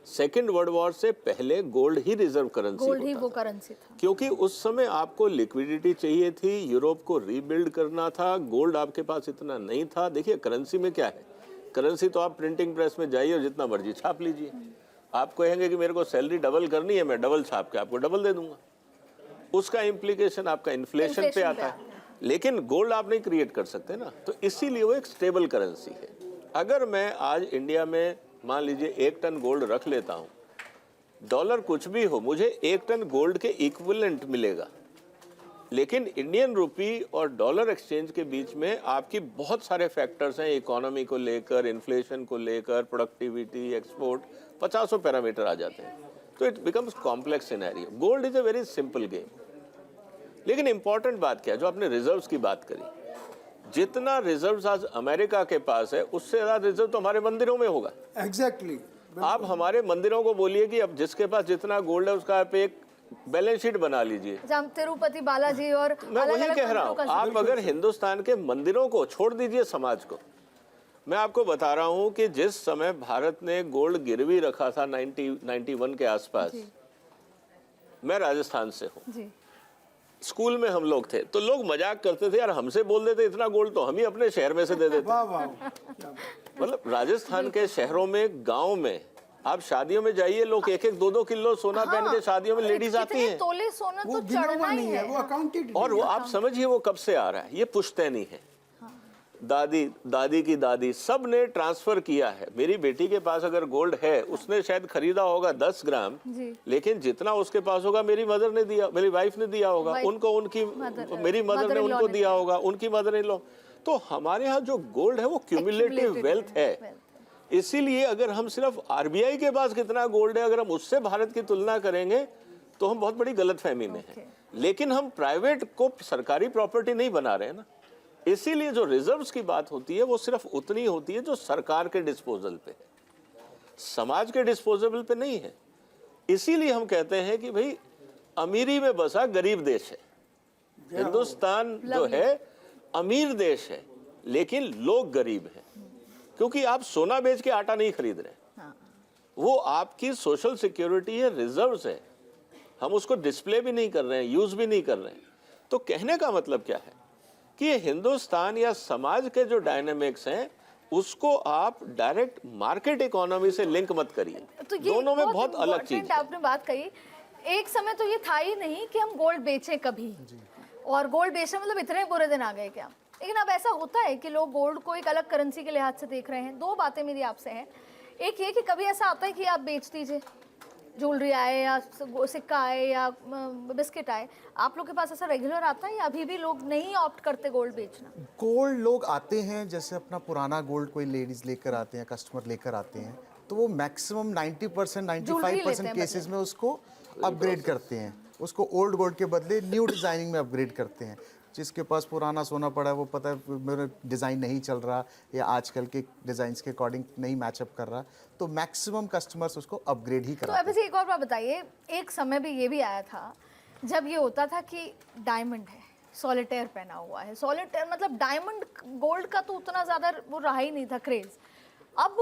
सेकंड वर्ल्ड वॉर से पहले गोल्ड ही रिजर्व करेंसी
गोल्ड ही वो करेंसी था,
क्योंकि उस समय आपको लिक्विडिटी चाहिए थी, यूरोप को रीबिल्ड करना था, गोल्ड आपके पास इतना नहीं था। देखिए करेंसी में क्या है, करेंसी तो आप प्रिंटिंग प्रेस में जाइए और जितना मर्जी छाप लीजिए। आप कहेंगे कि मेरे को सैलरी डबल करनी है, मैं डबल छाप के आपको डबल दे दूंगा। उसका इम्प्लीकेशन आपका इन्फ्लेशन पे आता है। लेकिन गोल्ड आप नहीं क्रिएट कर सकते ना, तो इसीलिए वो एक स्टेबल करेंसी है। अगर मैं आज इंडिया में मान लीजिए 1 टन गोल्ड रख लेता हूँ, डॉलर कुछ भी हो, मुझे 1 टन गोल्ड के इक्विवेलेंट मिलेगा। लेकिन इंडियन रुपी और डॉलर एक्सचेंज के बीच में आपकी बहुत सारे फैक्टर्स हैं, इकोनॉमी को लेकर, इन्फ्लेशन को लेकर, प्रोडक्टिविटी, एक्सपोर्ट, 50 पैरामीटर आ जाते हैं। तो it becomes complex scenario. Gold is a very simple game. लेकिन इंपॉर्टेंट बात क्या है, जो आपने रिजर्व्स की बात करी, जितना रिजर्व्स आज अमेरिका के पास है उससे ज्यादा रिजर्व तो हमारे मंदिरों में होगा।
एग्जैक्टली।
आप हमारे मंदिरों को बोलिए कि अब जिसके पास जितना गोल्ड है उसका आप एक बैलेंस शीट बना लीजिए।
जहाँ तिरुपति बालाजी और
मैं वही कह रहा हूँ, आप अगर हिंदुस्तान के मंदिरों को छोड़ दीजिए, समाज को, मैं आपको बता रहा हूँ कि जिस समय भारत ने गोल्ड गिरवी रखा था 91 के आसपास, मैं राजस्थान से हूँ,
जी,
स्कूल में हम लोग थे तो लोग मजाक करते थे, यार हमसे बोल देते इतना गोल्ड तो हम ही अपने शहर में से दे देते।
वाह वाह।
मतलब राजस्थान के शहरों में, गांव में आप शादियों में जाइए, लोग 1-1, 2-2 किलो सोना पहन के शादियों में लेडीज आती हैं।
तोले सोना
वो
तो
गिना
चढ़ना
हुआ
ही
नहीं है,
है।
वो अकाउंटेड।
और वो आप समझिए वो कब से आ रहा है, ये पुश्तैनी है। दादी, दादी की दादी, सब ने ट्रांसफर किया है। मेरी बेटी के पास अगर गोल्ड है, उसने शायद खरीदा होगा 10 ग्राम, लेकिन जितना उसके पास होगा मेरी मदर ने दिया, मेरी वाइफ ने दिया होगा, उनको उनकी, मेरी मदर ने उनको दिया होगा, उनकी मदर इन लॉ। तो हमारे यहाँ जो गोल्ड है वो क्यूमुलेटिव वेल्थ है। इसीलिए अगर हम सिर्फ आरबीआई के पास कितना गोल्ड है, अगर हम उससे भारत की तुलना करेंगे तो हम बहुत बड़ी गलतफहमी में हैं। लेकिन हम प्राइवेट को सरकारी प्रॉपर्टी नहीं बना रहे हैं ना। इसीलिए जो रिजर्व्स की बात होती है वो सिर्फ उतनी होती है जो सरकार के डिस्पोजल पे है, समाज के डिस्पोजेबल पे नहीं है। इसीलिए हम कहते हैं कि भाई अमीरी में बसा गरीब देश है। हिंदुस्तान जो है अमीर देश है, लेकिन लोग गरीब हैं, क्योंकि आप सोना बेच के आटा नहीं खरीद रहे। वो आपकी सोशल सिक्योरिटी है, रिजर्व्स है। हम उसको डिस्प्ले भी नहीं कर रहे हैं, यूज भी नहीं कर रहे हैं। तो कहने का मतलब क्या है कि ये हिंदुस्तान या समाज के जो डायनेमिक्स हैं उसको आप डायरेक्ट मार्केट इकोनॉमी से लिंक मत करिए।
तो ये
दोनों में बहुत अलग चीज है।
आपने बात कही, एक समय तो ये था ही नहीं कि हम गोल्ड बेचें कभी, और गोल्ड बेचने मतलब इतने बुरे दिन आ गए क्या। लेकिन अब ऐसा होता है कि लोग गोल्ड को एक अलग करेंसी के लिहाज से देख रहे हैं। दो बातें मेरी आपसे हैं। एक ये कि कभी ऐसा आता है कि आप बेच दीजिए, ज्वेलरी आए या सिक्का आए या बिस्किट आए, आप लोग के पास ऐसा रेगुलर आता है या अभी भी लोग नहीं ऑप्ट करते गोल्ड बेचना?
गोल्ड लोग आते हैं, जैसे अपना पुराना गोल्ड कोई लेडीज लेकर आते हैं, कस्टमर लेकर आते हैं, तो वो मैक्सिमम 90% 95% केसेस में उसको अपग्रेड करते हैं, उसको ओल्ड गोल्ड के बदले न्यू डिज़ाइनिंग में अपग्रेड करते हैं। जिसके पास पुराना सोना पड़ा है वो पता है मेरा डिज़ाइन नहीं चल रहा या आजकल के डिज़ाइंस के अकॉर्डिंग नहीं मैचअप कर रहा, तो मैक्सिमम कस्टमर्स उसको अपग्रेड ही
तो
कराते हैं।
अभी एक और बात बताइए, एक समय भी ये भी आया था जब ये होता था कि डायमंड है, सॉलिटेयर पहना हुआ है, सॉलिटेयर मतलब डायमंड गोल्ड का तो उतना ज़्यादा वो रहा ही नहीं था क्रेज़। अब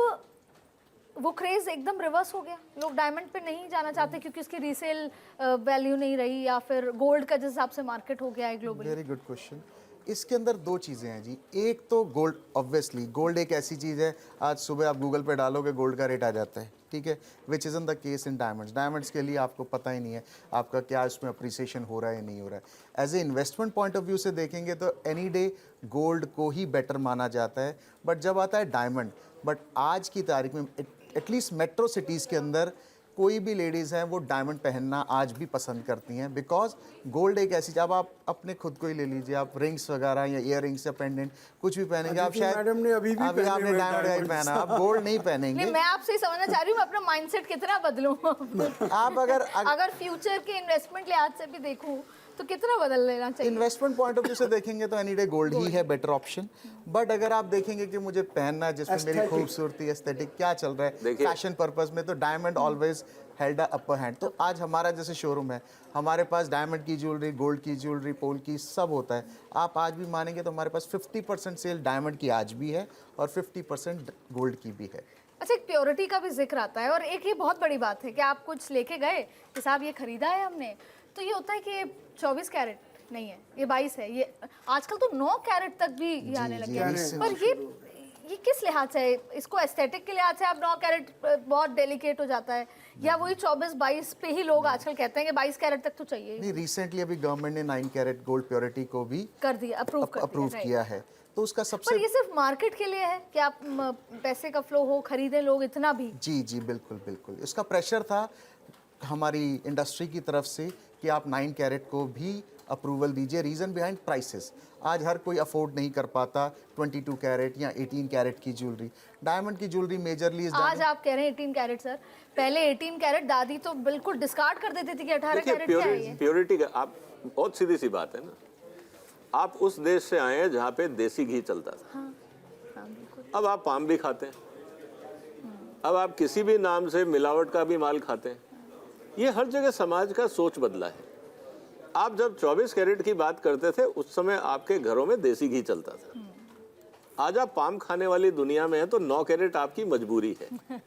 वो क्रेज़ एकदम रिवर्स हो गया, लोग डायमंड पे नहीं जाना चाहते क्योंकि उसकी रीसेल वैल्यू नहीं रही, या फिर गोल्ड का जिस हिसाब से मार्केट हो गया है ग्लोबली।
Very good question. इसके अंदर दो चीज़ें हैं जी। एक तो गोल्ड, ऑब्वियसली गोल्ड एक ऐसी चीज़ है, आज सुबह आप गूगल पे डालोगे गोल्ड का रेट आ जाता है, ठीक है, which is in the case in diamonds. Diamonds के लिए आपको पता ही नहीं है आपका क्या इसमें अप्रिसिएशन हो रहा है या नहीं हो रहा है। As a investment point of view से देखेंगे तो एनी डे गोल्ड को ही बेटर माना जाता है। बट जब आता है डायमंड, बट आज की तारीख में एटलीस्ट मेट्रो सिटीज़ के अंदर कोई भी लेडीज़ हैं वो डायमंड पहनना आज भी पसंद करती हैं, बिकॉज गोल्ड एक ऐसी, जब आप अपने खुद को ही ले लीजिए, आप रिंग्स वगैरह या इयर रिंग्स या पेंडेंट कुछ भी पहनेंगे, आप शायद
मैडम ने अभी
आपने डायमंड का ही पहना, आप गोल्ड नहीं पहनेंगे।
नहीं, मैं आपसे ही समझना चाह रही हूँ, मैं अपना माइंडसेट कितना बदलूं।
आप
अगर फ्यूचर के इन्वेस्टमेंट लिहाज से भी देखूं तो कितना बदल लेना चाहिए?
इन्वेस्टमेंट पॉइंट ऑफ व्यू से देखेंगे तो एनी डे गोल्ड ही है बेटर ऑप्शन। बट अगर आप देखेंगे कि मुझे पहनना है जिसमें मेरी खूबसूरती, एस्थेटिक क्या चल रहा है फैशन पर्पस में, तो diamond always held a upper hand. तो आज हमारा जैसे शोरूम है, हमारे पास डायमंड की ज्वेलरी, गोल्ड की ज्वेलरी, पोल की सब होता है। आप आज भी मानेंगे तो हमारे पास 50% सेल डायमंड की आज भी है और 50% गोल्ड की भी है।
अच्छा, एक प्योरिटी का भी जिक्र आता है, और एक ये बहुत बड़ी बात है कि आप कुछ लेके गए कि साहब ये खरीदा है हमने, तो ये होता है कि ये 24 कैरेट नहीं है, ये 22 है, ये आजकल तो 9 कैरेट तक भी ये आने लगे हैं। पर ये किस लिहाज से है? इसको एस्थेटिक के लिहाज से आप 9 कैरेट बहुत डेलिकेट हो जाता है, या वही 24-22 पे ही लोग आजकल कहते हैं कि 22 कैरेट तक तो चाहिए?
नहीं, रिसेंटली अभी गवर्नमेंट ने 9 कैरेट गोल्ड प्योरिटी को भी
कर दिया,
अप्रूव किया है, तो उसका
पर
सबसे
ये सिर्फ मार्केट के लिए है कि आप पैसे का फ्लो हो, खरीदें लोग इतना भी?
जी जी बिल्कुल बिल्कुल, इसका प्रेशर था हमारी इंडस्ट्री की तरफ से कि आप 9 कैरेट को भी अप्रूवल दीजिए। रीज़न बिहाइंड प्राइसेस, आज हर कोई अफोर्ड नहीं कर पाता 22 कैरेट या 18 कैरेट की ज्वेलरी। डायमंड की ज्वेलरी मेजरली
आज आप कह रहे हैं 18 कैरेट सर, पहले 18 कैरेट दादी तो बिल्कुल डिस्कार्ड कर देती थी कि 18 कैरेट क्या है ये?
प्योरिटी का आप बहुत सीधी सी बात है ना, आप उस देश से आए हैं जहाँ पे देसी घी चलता था।
हाँ, बिल्कुल।
अब आप पाम भी खाते हैं, अब आप किसी भी नाम से मिलावट का भी माल खाते हैं। ये हर जगह समाज का सोच बदला है। आप जब 24 कैरेट की बात करते थे उस समय आपके घरों में देसी घी चलता था। आज आप पाम खाने वाली दुनिया में है तो 9 कैरेट आपकी मजबूरी है।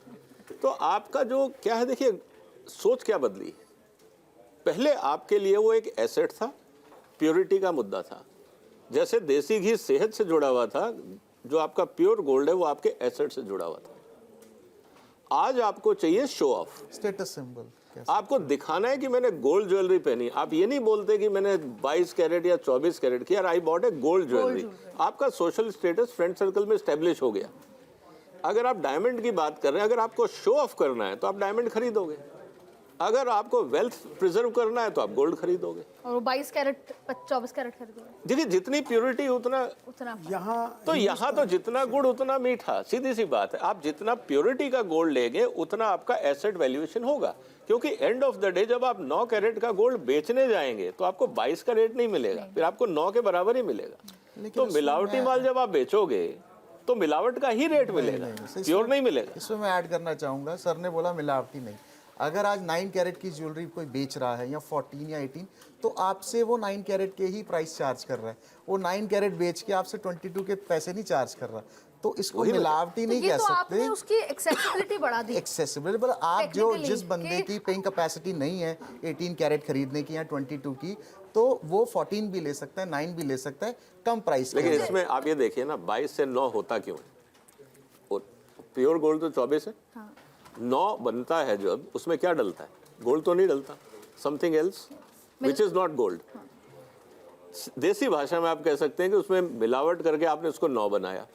तो आपका जो क्या है, देखिए सोच क्या बदली है। पहले आपके लिए वो एक एसेट था, प्योरिटी का मुद्दा था। जैसे देसी घी सेहत से जुड़ा हुआ था, जो आपका प्योर गोल्ड है वो आपके एसेट से जुड़ा हुआ था। आज आपको चाहिए शो ऑफ,
स्टेटस सिंबल,
आपको दिखाना है कि मैंने गोल्ड ज्वेलरी पहनी। आप ये नहीं बोलते कि मैंने 22 कैरेट या 24 कैरेट की, यार I bought A gold jewellery. आपका सोशल स्टेटस फ्रेंड सर्कल में स्टेब्लिश हो गया। अगर आप डायमंड की बात कर रहे हैं, अगर आपको शो ऑफ करना है तो आप डायमंड खरीदोगे, अगर आपको वेल्थ प्रिजर्व करना है तो आप गोल्ड खरीदोगे।
और वो 22 कैरेट 24 कैरेट खरीदोगे?
देखिए जितनी प्योरिटी उतना यहाँ तो जितना गुड़ उतना मीठा, सीधी सी बात है। आप जितना प्योरिटी का गोल्ड लेंगे उतना आपका एसेट वैल्यूएशन होगा, क्योंकि एंड ऑफ द डे जब आप 9 कैरेट का गोल्ड बेचने जाएंगे तो आपको 22 का रेट नहीं मिलेगा, फिर आपको 9 के बराबर ही मिलेगा। तो मिलावटी माल जब आप बेचोगे तो मिलावट का ही रेट मिलेगा, प्योर नहीं मिलेगा।
इसमें मैं ऐड करना चाहूँगा, सर ने बोला मिलावटी नहीं। अगर आज 9 कैरेट की ज्वेलरी कोई बेच रहा है या 14 या 18, तो आपसे वो 9 कैरेट के ही प्राइस चार्ज कर रहा है। वो 9 कैरेट बेच के आपसे 22 के पैसे नहीं चार्ज कर रहा, तो इसको मिलावटी नहीं कह सकते।
आपने उसकी एक्सेसिबिलिटी बढ़ा दी।
एक्सेसिबल, आप जो जिस बंदे की पेइंग कैपेसिटी नहीं है 18 कैरेट खरीदने की या 22 की, तो वो 14 भी ले सकता है, 9 भी ले सकता है, कम प्राइस।
लेकिन इसमें आप ये देखिए ना, 22 से 9 होता क्यों है? और प्योर गोल्ड तो 24 है। हाँ। 9 बनता है जब, उसमें क्या डलता है? गोल्ड तो नहीं डलता, something else which is not gold. देसी भाषा में आप कह सकते हैं कि उसमें मिलावट करके आपने उसको 9 बनाया,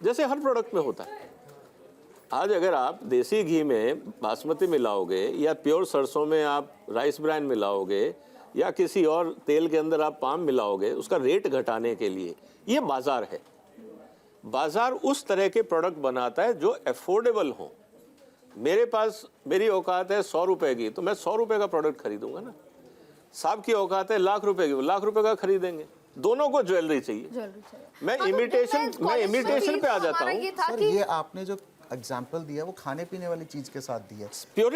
जैसे हर प्रोडक्ट में होता है। आज अगर आप देसी घी में बासमती मिलाओगे या प्योर सरसों में आप राइस ब्रान मिलाओगे या किसी और तेल के अंदर आप पाम मिलाओगे, उसका रेट घटाने के लिए ये बाजार है। बाजार उस तरह के प्रोडक्ट बनाता है जो अफोर्डेबल हो। मेरे पास मेरी औकात है 100 रुपए की, तो मैं 100 रुपए का प्रोडक्ट खरीदूंगा ना। साहब की औकात है लाख रुपए की, वो लाख रुपए का खरीदेंगे। दोनों को ज्वेलरी चाहिए। मैं इमिटेशन पे आ जाता हूँ।
सर ये आपने जो एग्जाम्पल दिया वो खाने पीने वाली चीज के साथ दिया।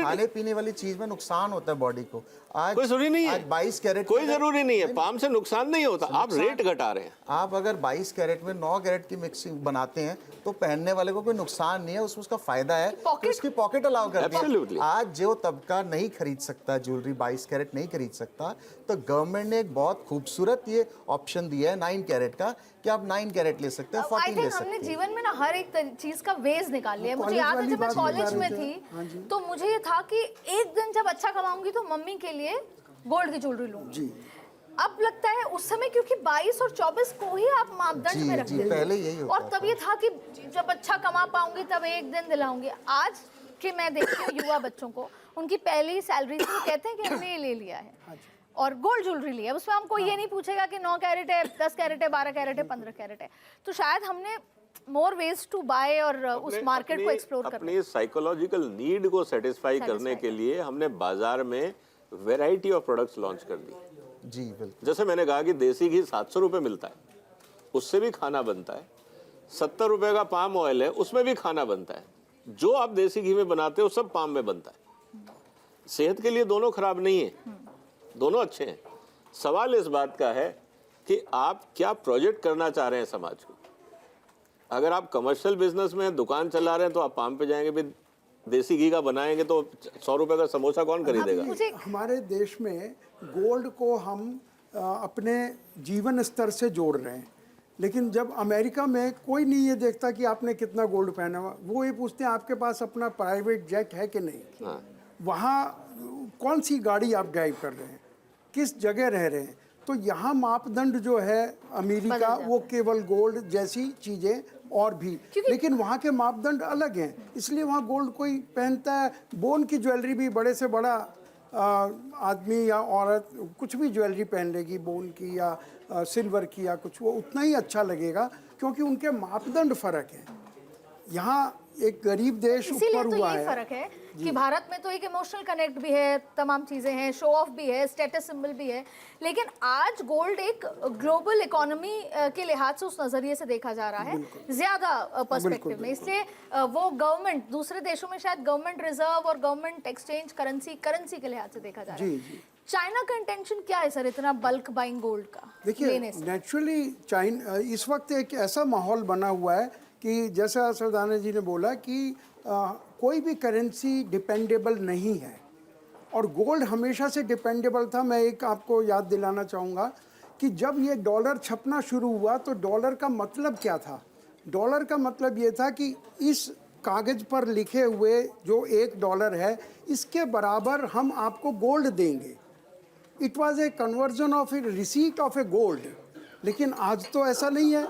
खाने पीने वाली चीज में नुकसान होता है बॉडी को। आज
कोई जरूरी नहीं है,
आज 22 कैरेट
कोई जरूरी नहीं है, पाम से नुकसान नहीं होता, आप रेट घटा रहे हैं।
आप अगर 22 कैरेट में 9 कैरेट की मिक्सिंग बनाते हैं तो पहनने वाले को कोई नुकसान नहीं है, उसमें उसका फायदा है, तो उसकी पॉकेट अलाउ कर दिया। आज जो तबका नहीं खरीद सकता ज्वेलरी, 22 कैरेट नहीं खरीद सकता, तो गवर्नमेंट ने एक बहुत खूबसूरत ये ऑप्शन दिया है 9 कैरेट का, कि आप 9 कैरेट ले सकते हैं, 14 ले सकते हैं।
हमने जीवन में ना हर एक चीज का वेज निकाल लिया। मुझे याद है जब मैं कॉलेज में थी तो मुझे ये था कि एक दिन जब अच्छा कमाऊंगी तो मम्मी के लिए गोल्ड की ज्वेलरी लूंगी। अब लगता है उस समय क्योंकि 22 और 24 को ही आप मापदंड में रखते थे,
पहले यही होता
और तब ये था कि जब अच्छा कमा पाऊंगी तब एक दिन दिलाऊंगी। आज के मैं देखती हूँ युवा बच्चों को, उनकी पहली सैलरी से कहते हैं कि हमने ये ले लिया है और गोल्ड ज्वेलरी लिया। उसमें हमको ये नहीं पूछेगा कि 9 कैरेट है, 10 कैरेट है, 12 कैरेट है, 15 कैरेट है। तो शायद हमने मोर वेज टू बाय और उस मार्केट को एक्सप्लोर करना,
अपनी साइकोलॉजिकल नीड को सेटिस्फाई करने के लिए हमने बाजार में वैरायटी ऑफ प्रोडक्ट्स लॉन्च कर दी।
जी बिल्कुल।
जैसे मैंने कहा कि देसी घी 700 रुपए मिलता है, उससे भी खाना बनता है। 70 रुपए का पाम ऑयल है, उसमें भी खाना बनता है। जो आप देसी घी में बनाते हो सब पाम में बनता है। सेहत के लिए दोनों खराब नहीं है, दोनों अच्छे हैं। सवाल इस बात का है कि आप क्या प्रोजेक्ट करना चाह रहे हैं समाज को। अगर आप कमर्शियल बिजनेस में दुकान चला रहे हैं तो आप पाम पे जाएंगे, भी देसी घी का बनाएंगे तो 100 रुपए का समोसा कौन खरीदेगा।
हमारे देश में गोल्ड को हम अपने जीवन स्तर से जोड़ रहे हैं। लेकिन जब अमेरिका में कोई नहीं ये देखता कि आपने कितना गोल्ड पहना हुआ, वो ये पूछते हैं आपके पास अपना प्राइवेट जेट है कि नहीं, वहाँ कौन सी गाड़ी आप ड्राइव कर रहे हैं, किस जगह रह रहे हैं। तो यहाँ मापदंड जो है अमेरिका, वो केवल गोल्ड जैसी चीज़ें और भी, लेकिन वहाँ के मापदंड अलग हैं, इसलिए वहाँ गोल्ड कोई पहनता है, बोन की ज्वेलरी भी बड़े से बड़ा आदमी या औरत कुछ भी ज्वेलरी पहन लेगी, बोन की या सिल्वर की या कुछ, वो उतना ही अच्छा लगेगा, क्योंकि उनके मापदंड फ़र्क हैं। यहाँ एक गरीब देश
इसीलिए
ऊपर
तो
हुआ
यही
है।
फर्क है कि भारत में तो एक इमोशनल कनेक्ट भी है, तमाम चीजें हैं, शो ऑफ भी है, स्टेटस सिंबल भी है, लेकिन आज गोल्ड एक ग्लोबल इकोनॉमी के लिहाज से उस नजरिए से देखा जा रहा है ज्यादा पर्सपेक्टिव में। इसलिए वो गवर्नमेंट, दूसरे देशों में शायद गवर्नमेंट रिजर्व और गवर्नमेंट एक्सचेंज करेंसी के लिहाज से देखा जा रहा है। चाइना का इंटेंशन क्या है सर इतना बल्क बाइंग गोल्ड का?
देखिए, नेचुरली चाइना इस वक्त एक ऐसा माहौल बना हुआ है कि जैसा सरदाना जी ने बोला कि कोई भी करेंसी डिपेंडेबल नहीं है, और गोल्ड हमेशा से डिपेंडेबल था। मैं एक आपको याद दिलाना चाहूँगा कि जब ये डॉलर छपना शुरू हुआ तो डॉलर का मतलब क्या था? डॉलर का मतलब ये था कि इस कागज़ पर लिखे हुए जो $1 है, इसके बराबर हम आपको गोल्ड देंगे। It was a conversion of A receipt of A gold. लेकिन आज तो ऐसा नहीं है,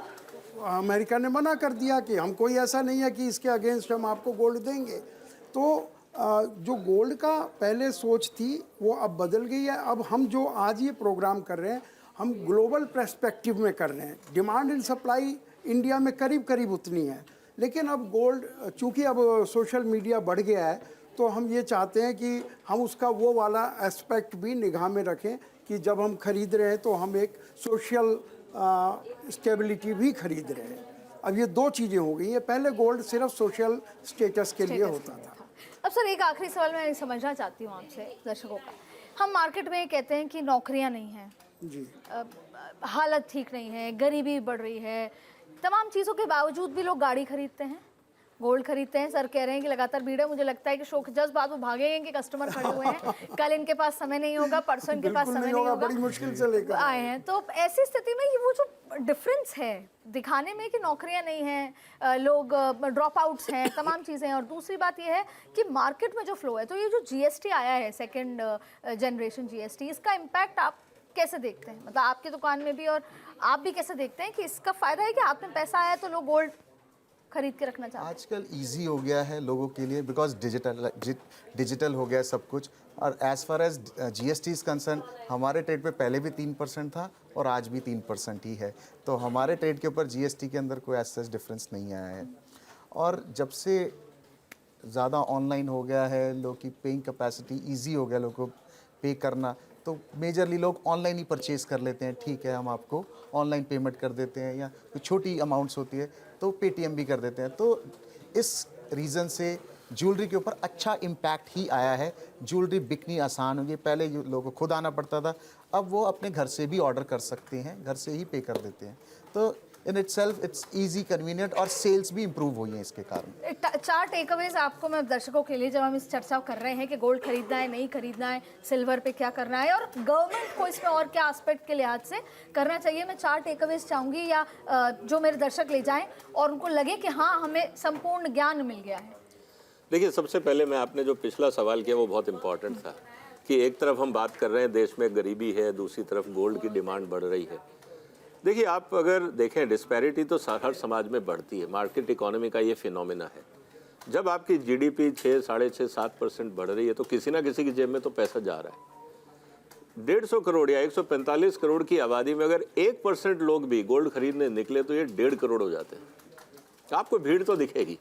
अमेरिका ने मना कर दिया कि हम कोई ऐसा नहीं है कि इसके अगेंस्ट हम आपको गोल्ड देंगे। तो जो गोल्ड का पहले सोच थी वो अब बदल गई है। अब हम जो आज ये प्रोग्राम कर रहे हैं, हम ग्लोबल पर्सपेक्टिव में कर रहे हैं। डिमांड एंड सप्लाई इंडिया में करीब करीब उतनी है, लेकिन अब गोल्ड चूँकि अब सोशल मीडिया बढ़ गया है, तो हम ये चाहते हैं कि हम उसका वो वाला एस्पेक्ट भी निगाह में रखें कि जब हम खरीद रहे हैं तो हम एक सोशल स्टेबिलिटी भी खरीद रहे हैं। अब ये दो चीज़ें हो गई हैं, पहले गोल्ड सिर्फ सोशल स्टेटस के लिए होता था।
अब सर एक आखिरी सवाल मैं समझना चाहती हूँ आपसे, दर्शकों का। हम मार्केट में कहते हैं कि नौकरियाँ नहीं हैं
जी,
हालत ठीक नहीं है, गरीबी बढ़ रही है, तमाम चीज़ों के बावजूद भी लोग गाड़ी खरीदते हैं, गोल्ड खरीदते हैं। सर कह रहे हैं कि लगातार भीड़ है, मुझे लगता है कि शो के जस्ट बाद वो भागेंगे कि कस्टमर खड़े हुए हैं, कल इनके पास समय नहीं होगा, परसों इनके पास समय नहीं होगा,
बड़ी मुश्किल से लेकर
आए हैं। तो ऐसी स्थिति में ये वो जो डिफरेंस है दिखाने में कि नौकरियां नहीं हैं, लोग ड्रॉप आउट्स हैं, तमाम चीज़ें हैं, और दूसरी बात ये है कि मार्केट में जो फ्लो है, तो ये जो जीएसटी आया है, सेकेंड जनरेशन जीएसटी, इसका इम्पैक्ट आप कैसे देखते हैं? मतलब आपकी दुकान में भी, और आप भी कैसे देखते हैं कि इसका फ़ायदा है कि हाथ में पैसा आया तो लोग गोल्ड खरीद के रखना चाहते हैं?
आजकल इजी हो गया है लोगों के लिए, बिकॉज डिजिटल हो गया सब कुछ। और as far as GST is concern, हमारे ट्रेड पे पहले भी 3% था और आज भी 3% ही है। तो हमारे ट्रेड के ऊपर जीएसटी के अंदर कोई ऐसा डिफरेंस नहीं आया है। और जब से ज़्यादा ऑनलाइन हो गया है, लोग की पेइंग कैपेसिटी ईजी हो गया लोगों को पे करना, तो मेजरली लोग ऑनलाइन ही परचेज़ कर लेते हैं। ठीक है, हम आपको ऑनलाइन पेमेंट कर देते हैं, या कोई छोटी अमाउंट्स होती है तो पेटीएम भी कर देते हैं। तो इस रीज़न से ज्वेलरी के ऊपर अच्छा इम्पैक्ट ही आया है। ज्वेलरी बिकनी आसान हो गई। पहले लोगों को खुद आना पड़ता था, अब वो अपने घर से भी ऑर्डर कर सकते हैं, घर से ही पे कर देते हैं। तो in itself it's easy, convenient, और सेल्स भी इम्प्रूव हुई हैं इसके कारण।
4 टेकअवेज आपको मैं दर्शकों के लिए, जब हम इस चर्चा कर रहे हैं कि गोल्ड खरीदना है नहीं खरीदना है, सिल्वर पे क्या करना है, और गवर्नमेंट को इसमें और क्या एस्पेक्ट के लिहाज से करना चाहिए, मैं 4 टेकअवेज चाहूँगी या जो मेरे दर्शक ले जाएं और उनको लगे कि हाँ हमें संपूर्ण ज्ञान मिल गया है।
देखिए, सबसे पहले मैं, आपने जो पिछला सवाल किया वो बहुत इम्पोर्टेंट था कि एक तरफ हम बात कर रहे हैं देश में गरीबी है, दूसरी तरफ गोल्ड की डिमांड बढ़ रही है। देखिए, आप अगर देखें, डिस्पैरिटी तो हर समाज में बढ़ती है, मार्केट इकोनॉमी का ये फिनोमेना है। जब आपकी जीडीपी 6, 6.5, 7% बढ़ रही है तो किसी ना किसी की जेब में तो पैसा जा रहा है। 150 करोड़ या 145 करोड़ की आबादी में अगर 1% लोग भी गोल्ड खरीदने निकले तो ये 1.5 करोड़ हो जाते हैं। आपको भीड़ तो दिखेगी।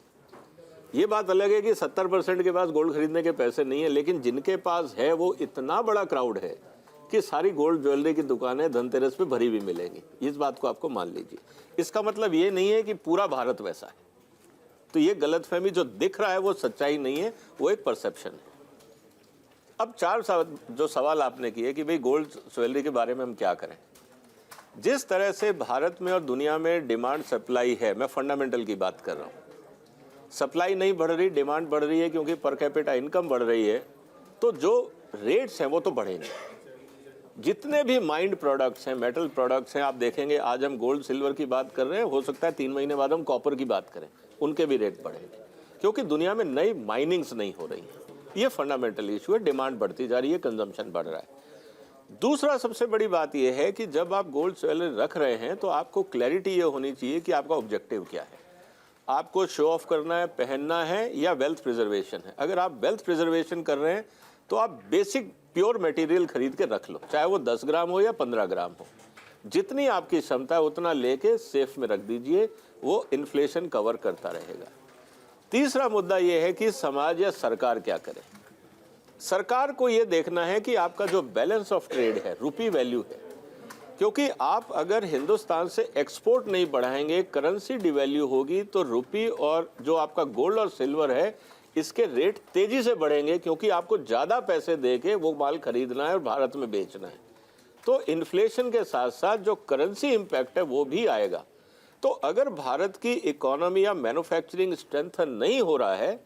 ये बात अलग है कि 70% के पास गोल्ड खरीदने के पैसे नहीं है, लेकिन जिनके पास है वो इतना बड़ा क्राउड है कि सारी गोल्ड ज्वेलरी की दुकानें धनतेरस पे भरी हुई मिलेंगी। इस बात को आपको मान लीजिए। इसका मतलब ये नहीं है कि पूरा भारत वैसा है। तो ये गलतफहमी जो दिख रहा है वो सच्चाई नहीं है, वो एक परसेप्शन है। अब 4 जो सवाल आपने किए कि भाई गोल्ड ज्वेलरी के बारे में हम क्या करें। जिस तरह से भारत में और दुनिया में डिमांड सप्लाई है, मैं फंडामेंटल की बात कर रहा हूँ। सप्लाई नहीं बढ़ रही, डिमांड बढ़ रही है, क्योंकि पर कैपिटा इनकम बढ़ रही है, तो जो रेट्स हैं वो तो बढ़े नहीं। जितने भी माइंड प्रोडक्ट्स हैं, मेटल प्रोडक्ट्स हैं, आप देखेंगे आज हम गोल्ड सिल्वर की बात कर रहे हैं, हो सकता है 3 महीने बाद हम कॉपर की बात करें, उनके भी रेट बढ़ेंगे, क्योंकि दुनिया में नई माइनिंग्स नहीं हो रही हैं। ये फंडामेंटल इशू है, डिमांड बढ़ती जा रही है, कंजम्पशन बढ़ रहा है। दूसरा सबसे बड़ी बात यह है कि जब आप गोल्ड ज्वेलरी रख रहे हैं तो आपको क्लैरिटी ये होनी चाहिए कि आपका ऑब्जेक्टिव क्या है। आपको शो ऑफ करना है, पहनना है, या वेल्थ प्रिजर्वेशन है। अगर आप वेल्थ प्रिजर्वेशन कर रहे हैं तो आप बेसिक प्योर मटेरियल खरीद के रख लो, चाहे वो 10 ग्राम हो या 15 ग्राम हो। जितनी आपकी क्षमता है उतना लेके सेफ में रख दीजिए, वो इन्फ्लेशन कवर करता रहेगा। तीसरा मुद्दा ये है कि समाज या सरकार क्या करे। सरकार को ये देखना है कि आपका जो बैलेंस ऑफ ट्रेड है, रुपी वैल्यू है, क्योंकि आप अगर हिंदुस्तान से एक्सपोर्ट नहीं बढ़ाएंगे, करेंसी डिवैल्यू होगी, तो रुपी और जो आपका गोल्ड और सिल्वर है इसके रेट तेजी से बढ़ेंगे, क्योंकि आपको ज़्यादा पैसे दे के वो माल खरीदना है और भारत में बेचना है। तो इन्फ्लेशन के साथ साथ जो करेंसी इम्पैक्ट है वो भी आएगा। तो अगर भारत की इकोनॉमी या मैन्युफैक्चरिंग स्ट्रेंथन नहीं हो रहा है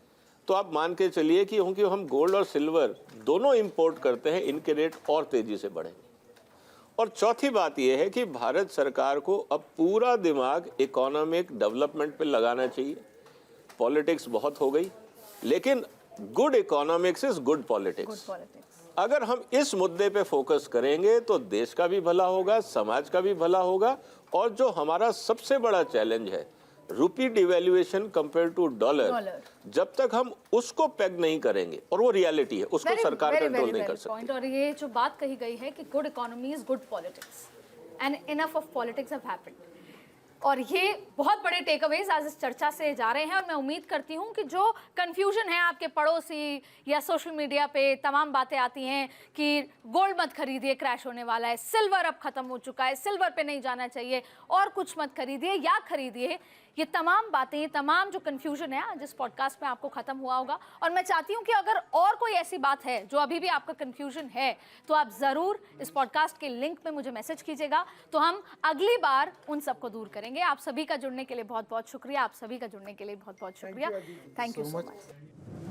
तो आप मान के चलिए कि क्योंकि हम गोल्ड और सिल्वर दोनों इंपोर्ट करते हैं, इनके रेट और तेजी से बढ़ेंगे। और चौथी बात यह है कि भारत सरकार को अब पूरा दिमाग इकोनॉमिक डेवलपमेंट पे लगाना चाहिए। पॉलिटिक्स बहुत हो गई, लेकिन good economics is good politics. अगर हम इस मुद्दे पे फोकस करेंगे तो देश का भी भला होगा, समाज का भी भला होगा, और जो हमारा सबसे बड़ा चैलेंज है रुपी डिवैल्यूएशन कंपेयर टू डॉलर, जब तक हम उसको पेग नहीं करेंगे, और वो रियलिटी है, उसको सरकार कंट्रोल नहीं कर सकती।
और ये जो बात कही गई है कि good economy is good politics and enough of politics have happened, और ये बहुत बड़े टेक अवेज आज इस चर्चा से जा रहे हैं। और मैं उम्मीद करती हूँ कि जो कन्फ्यूजन है आपके पड़ोसी या सोशल मीडिया पे तमाम बातें आती हैं कि गोल्ड मत खरीदिए, क्रैश होने वाला है, सिल्वर अब खत्म हो चुका है, सिल्वर पे नहीं जाना चाहिए, और कुछ मत खरीदिए या खरीदिए, ये तमाम बातें, तमाम जो कन्फ्यूजन है आज इस पॉडकास्ट में आपको खत्म हुआ होगा। और मैं चाहती हूँ कि अगर और कोई ऐसी बात है जो अभी भी आपका कन्फ्यूजन है तो आप ज़रूर इस पॉडकास्ट के लिंक में मुझे मैसेज कीजिएगा, तो हम अगली बार उन सबको दूर करेंगे। आप सभी का जुड़ने के लिए बहुत बहुत शुक्रिया। आप सभी का जुड़ने के लिए बहुत बहुत शुक्रिया। Thank you so much.